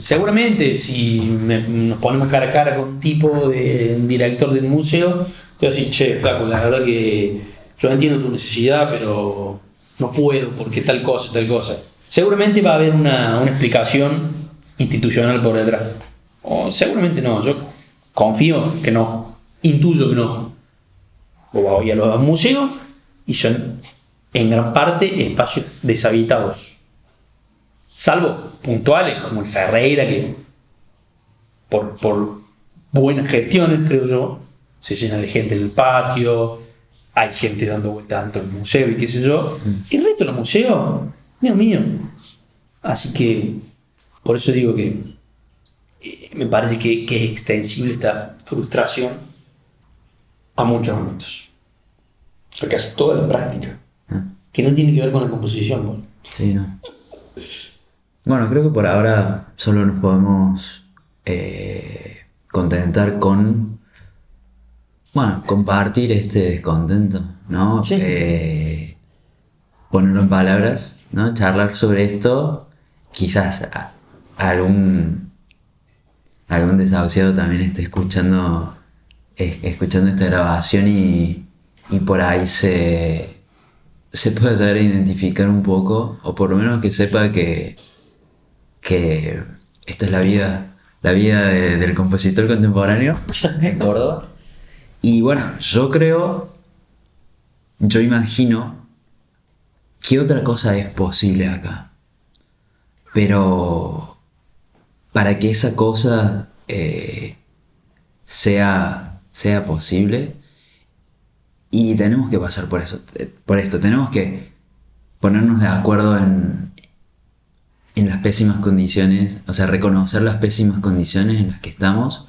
Speaker 2: Seguramente si nos ponemos cara a cara con un tipo de un director del museo, te voy a decir: che, flaco, la verdad que yo entiendo tu necesidad, pero no puedo porque tal cosa, tal cosa. Seguramente va a haber una explicación institucional por detrás, o seguramente no. Yo confío que no, intuyo que no. Voy a los museos y son en gran parte espacios deshabitados, salvo puntuales como el Ferreira, que por buenas gestiones, creo yo, se llena de gente en el patio, hay gente dando vueltas dentro del museo y qué sé yo. Y el resto de los museos, Dios mío. Así que por eso digo que me parece que es extensible esta frustración a muchos ámbitos, a casi toda la práctica, que no tiene que ver con la composición, ¿no?
Speaker 1: Sí, no. Bueno, creo que por ahora solo nos podemos contentar con, bueno, compartir este descontento, ¿no?
Speaker 2: Sí.
Speaker 1: Ponerlo en palabras, ¿no? Charlar sobre esto. Quizás algún desahuciado también esté escuchando esta grabación y por ahí se pueda saber identificar un poco, o por lo menos que sepa que esta es la vida del compositor contemporáneo en Córdoba. Y bueno, yo imagino que otra cosa es posible acá, pero para que esa cosa sea posible, y tenemos que pasar por esto, tenemos que ponernos de acuerdo en las pésimas condiciones, o sea, reconocer las pésimas condiciones en las que estamos,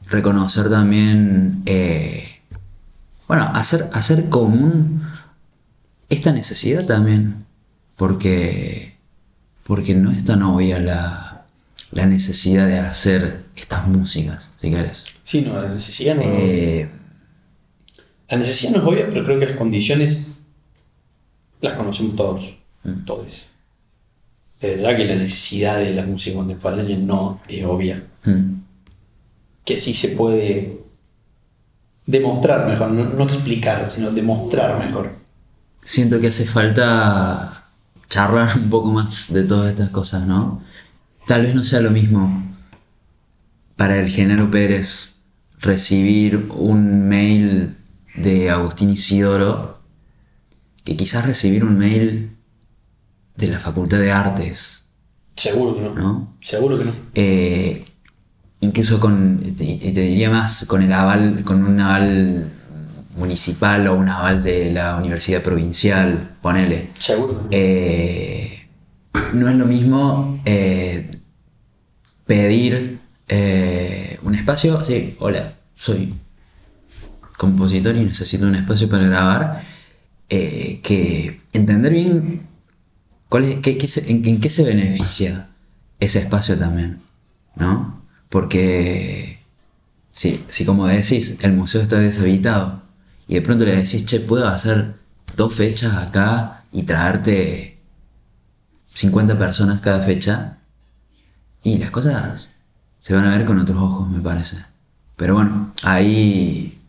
Speaker 1: reconocer también, hacer común esta necesidad también, porque no es tan obvia la necesidad de hacer estas músicas, si querés.
Speaker 2: Sí, no, la necesidad no... La necesidad no es obvia, pero creo que las condiciones las conocemos todos, todos. Desde ya que la necesidad de la música contemporánea no es obvia. Que sí se puede demostrar mejor, no explicar, sino demostrar mejor.
Speaker 1: Siento que hace falta charlar un poco más de todas estas cosas, ¿no? Tal vez no sea lo mismo para el Genaro Pérez recibir un mail de Agustín Isidoro que quizás recibir un mail de la Facultad de Artes.
Speaker 2: Seguro que no.
Speaker 1: ¿No?
Speaker 2: Seguro que no.
Speaker 1: Incluso y te diría más, con un aval municipal o un aval de la universidad provincial, ponele.
Speaker 2: Seguro.
Speaker 1: No es lo mismo pedir un espacio. Sí, hola, soy compositor y necesito un espacio para grabar, que entender bien en qué se beneficia ese espacio también, ¿no? Porque si como decís, el museo está deshabitado y de pronto le decís: che, puedo hacer 2 fechas acá y traerte 50 personas cada fecha, y las cosas se van a ver con otros ojos, me parece. Pero bueno, ahí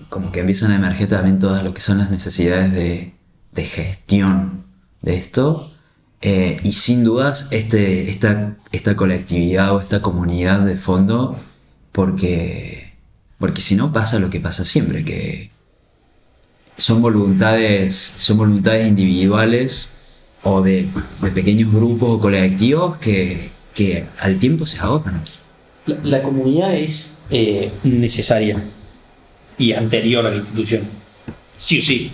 Speaker 1: como que empiezan a emerger también todas lo que son las necesidades de gestión de esto, y sin dudas esta colectividad o esta comunidad de fondo, porque si no pasa lo que pasa siempre, que son voluntades individuales o de pequeños grupos o colectivos que al tiempo se agotan.
Speaker 2: La comunidad es necesaria y anterior a la institución. Sí o sí.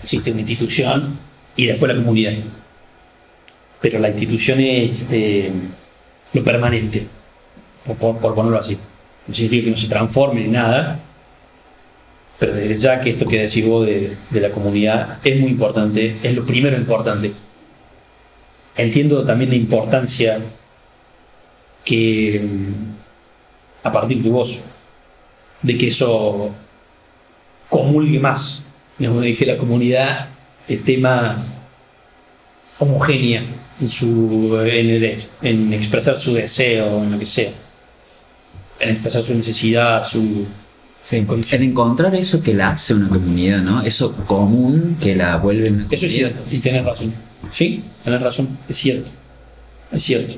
Speaker 2: Existe una institución y después la comunidad. Pero la institución es lo permanente, por ponerlo así. No significa que no se transforme ni nada, pero desde ya que esto que decís vos de la comunidad es muy importante, es lo primero importante. Entiendo también la importancia que, a partir de vos, de que eso comulgue más, digamos, de que la comunidad esté más homogénea en expresar su deseo, en lo que sea, en expresar su necesidad, su condición.
Speaker 1: En encontrar eso que la hace una comunidad, ¿no? Eso común que la vuelve una comunidad.
Speaker 2: Eso es cierto, y tenés razón. Sí, tenés razón, es cierto. Es cierto.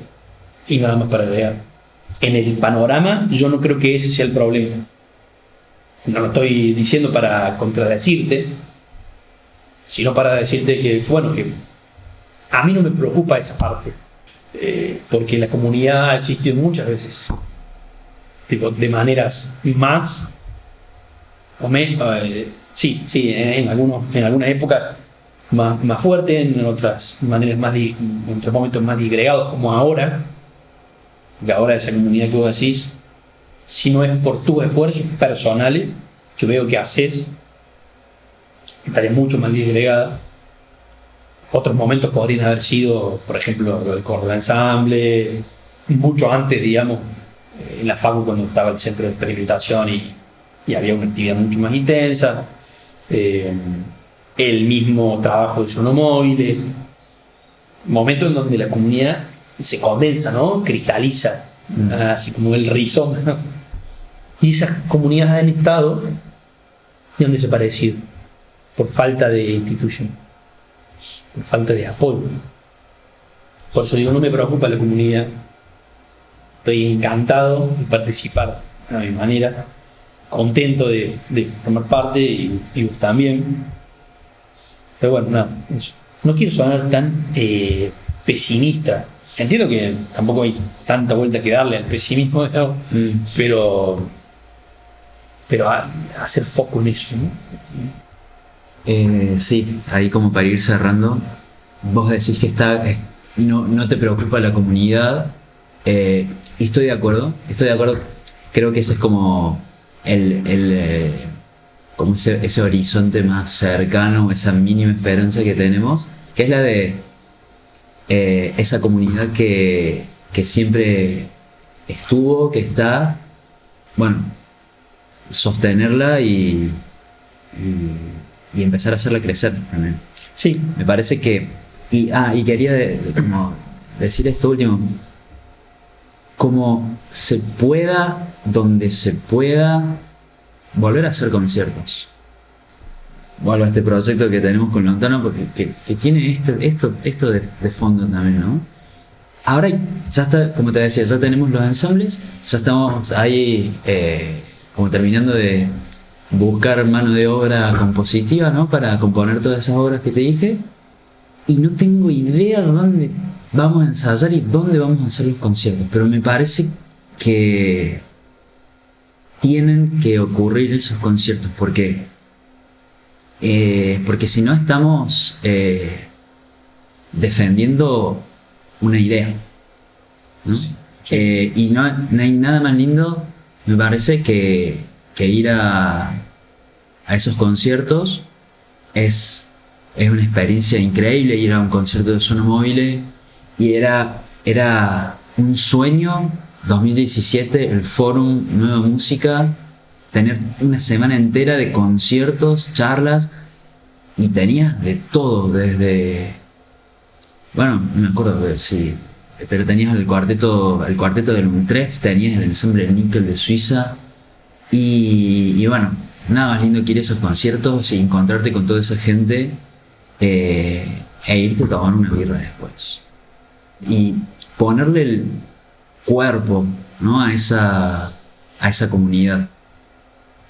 Speaker 2: Y nada más para agregar. En el panorama, yo no creo que ese sea el problema. No lo estoy diciendo para contradecirte, sino para decirte que, bueno, que a mí no me preocupa esa parte. Porque la comunidad ha existido muchas veces. Tipo, de maneras más o menos. Sí, en algunas épocas más fuerte, en otras maneras en otros momentos más disgregados, como ahora. Que ahora esa comunidad que vos decís, si no es por tus esfuerzos personales, que veo que haces, estaría mucho más disgregada. Otros momentos podrían haber sido, por ejemplo, el coro de ensamble, mucho antes, digamos, en la facu cuando estaba el centro de experimentación y había una actividad mucho más intensa. El mismo trabajo de sonomóviles, momentos en donde la comunidad se condensa, ¿no? Cristaliza, así como el rizoma, ¿no? Y esas comunidades han estado y han desaparecido por falta de institución, por falta de apoyo. Por eso digo, no me preocupa la comunidad. Estoy encantado de participar a mi manera, contento de formar parte y vos también. Pero bueno, no quiero sonar tan pesimista. Entiendo que tampoco hay tanta vuelta que darle al pesimismo, ¿no? Pero hacer foco en eso, ¿no?
Speaker 1: Sí, ahí como para ir cerrando, vos decís que no te preocupa la comunidad. Y estoy de acuerdo. Creo que ese es como como ese horizonte más cercano, esa mínima esperanza que tenemos, que es la de esa comunidad que siempre estuvo, que está, bueno, sostenerla y empezar a hacerla crecer también.
Speaker 2: Sí.
Speaker 1: Me parece que y quería como decir esto último, como se pueda, donde se pueda, volver a hacer conciertos. Vuelvo a este proyecto que tenemos con Lontano, porque que tiene esto de fondo también, ¿no? Ahora ya está, como te decía, ya tenemos los ensambles, ya estamos ahí como terminando de buscar mano de obra compositiva, ¿no? Para componer todas esas obras que te dije, y no tengo idea de dónde vamos a ensayar y dónde vamos a hacer los conciertos, pero me parece que tienen que ocurrir esos conciertos, porque si no estamos defendiendo una idea, ¿no?
Speaker 2: Sí.
Speaker 1: Y no hay nada más lindo, me parece, que ir a esos conciertos. Es una experiencia increíble ir a un concierto de Sonomóviles, y era un sueño. 2017, el Fórum Nueva Música, tener una semana entera de conciertos, charlas, y tenías de todo, desde, bueno, no me acuerdo si, pero tenías el cuarteto del Untref, tenías el ensamble Nickel de Suiza, y bueno, nada más lindo que ir a esos conciertos y encontrarte con toda esa gente, e irte a tomar una birra después y ponerle el cuerpo, ¿no? a esa comunidad.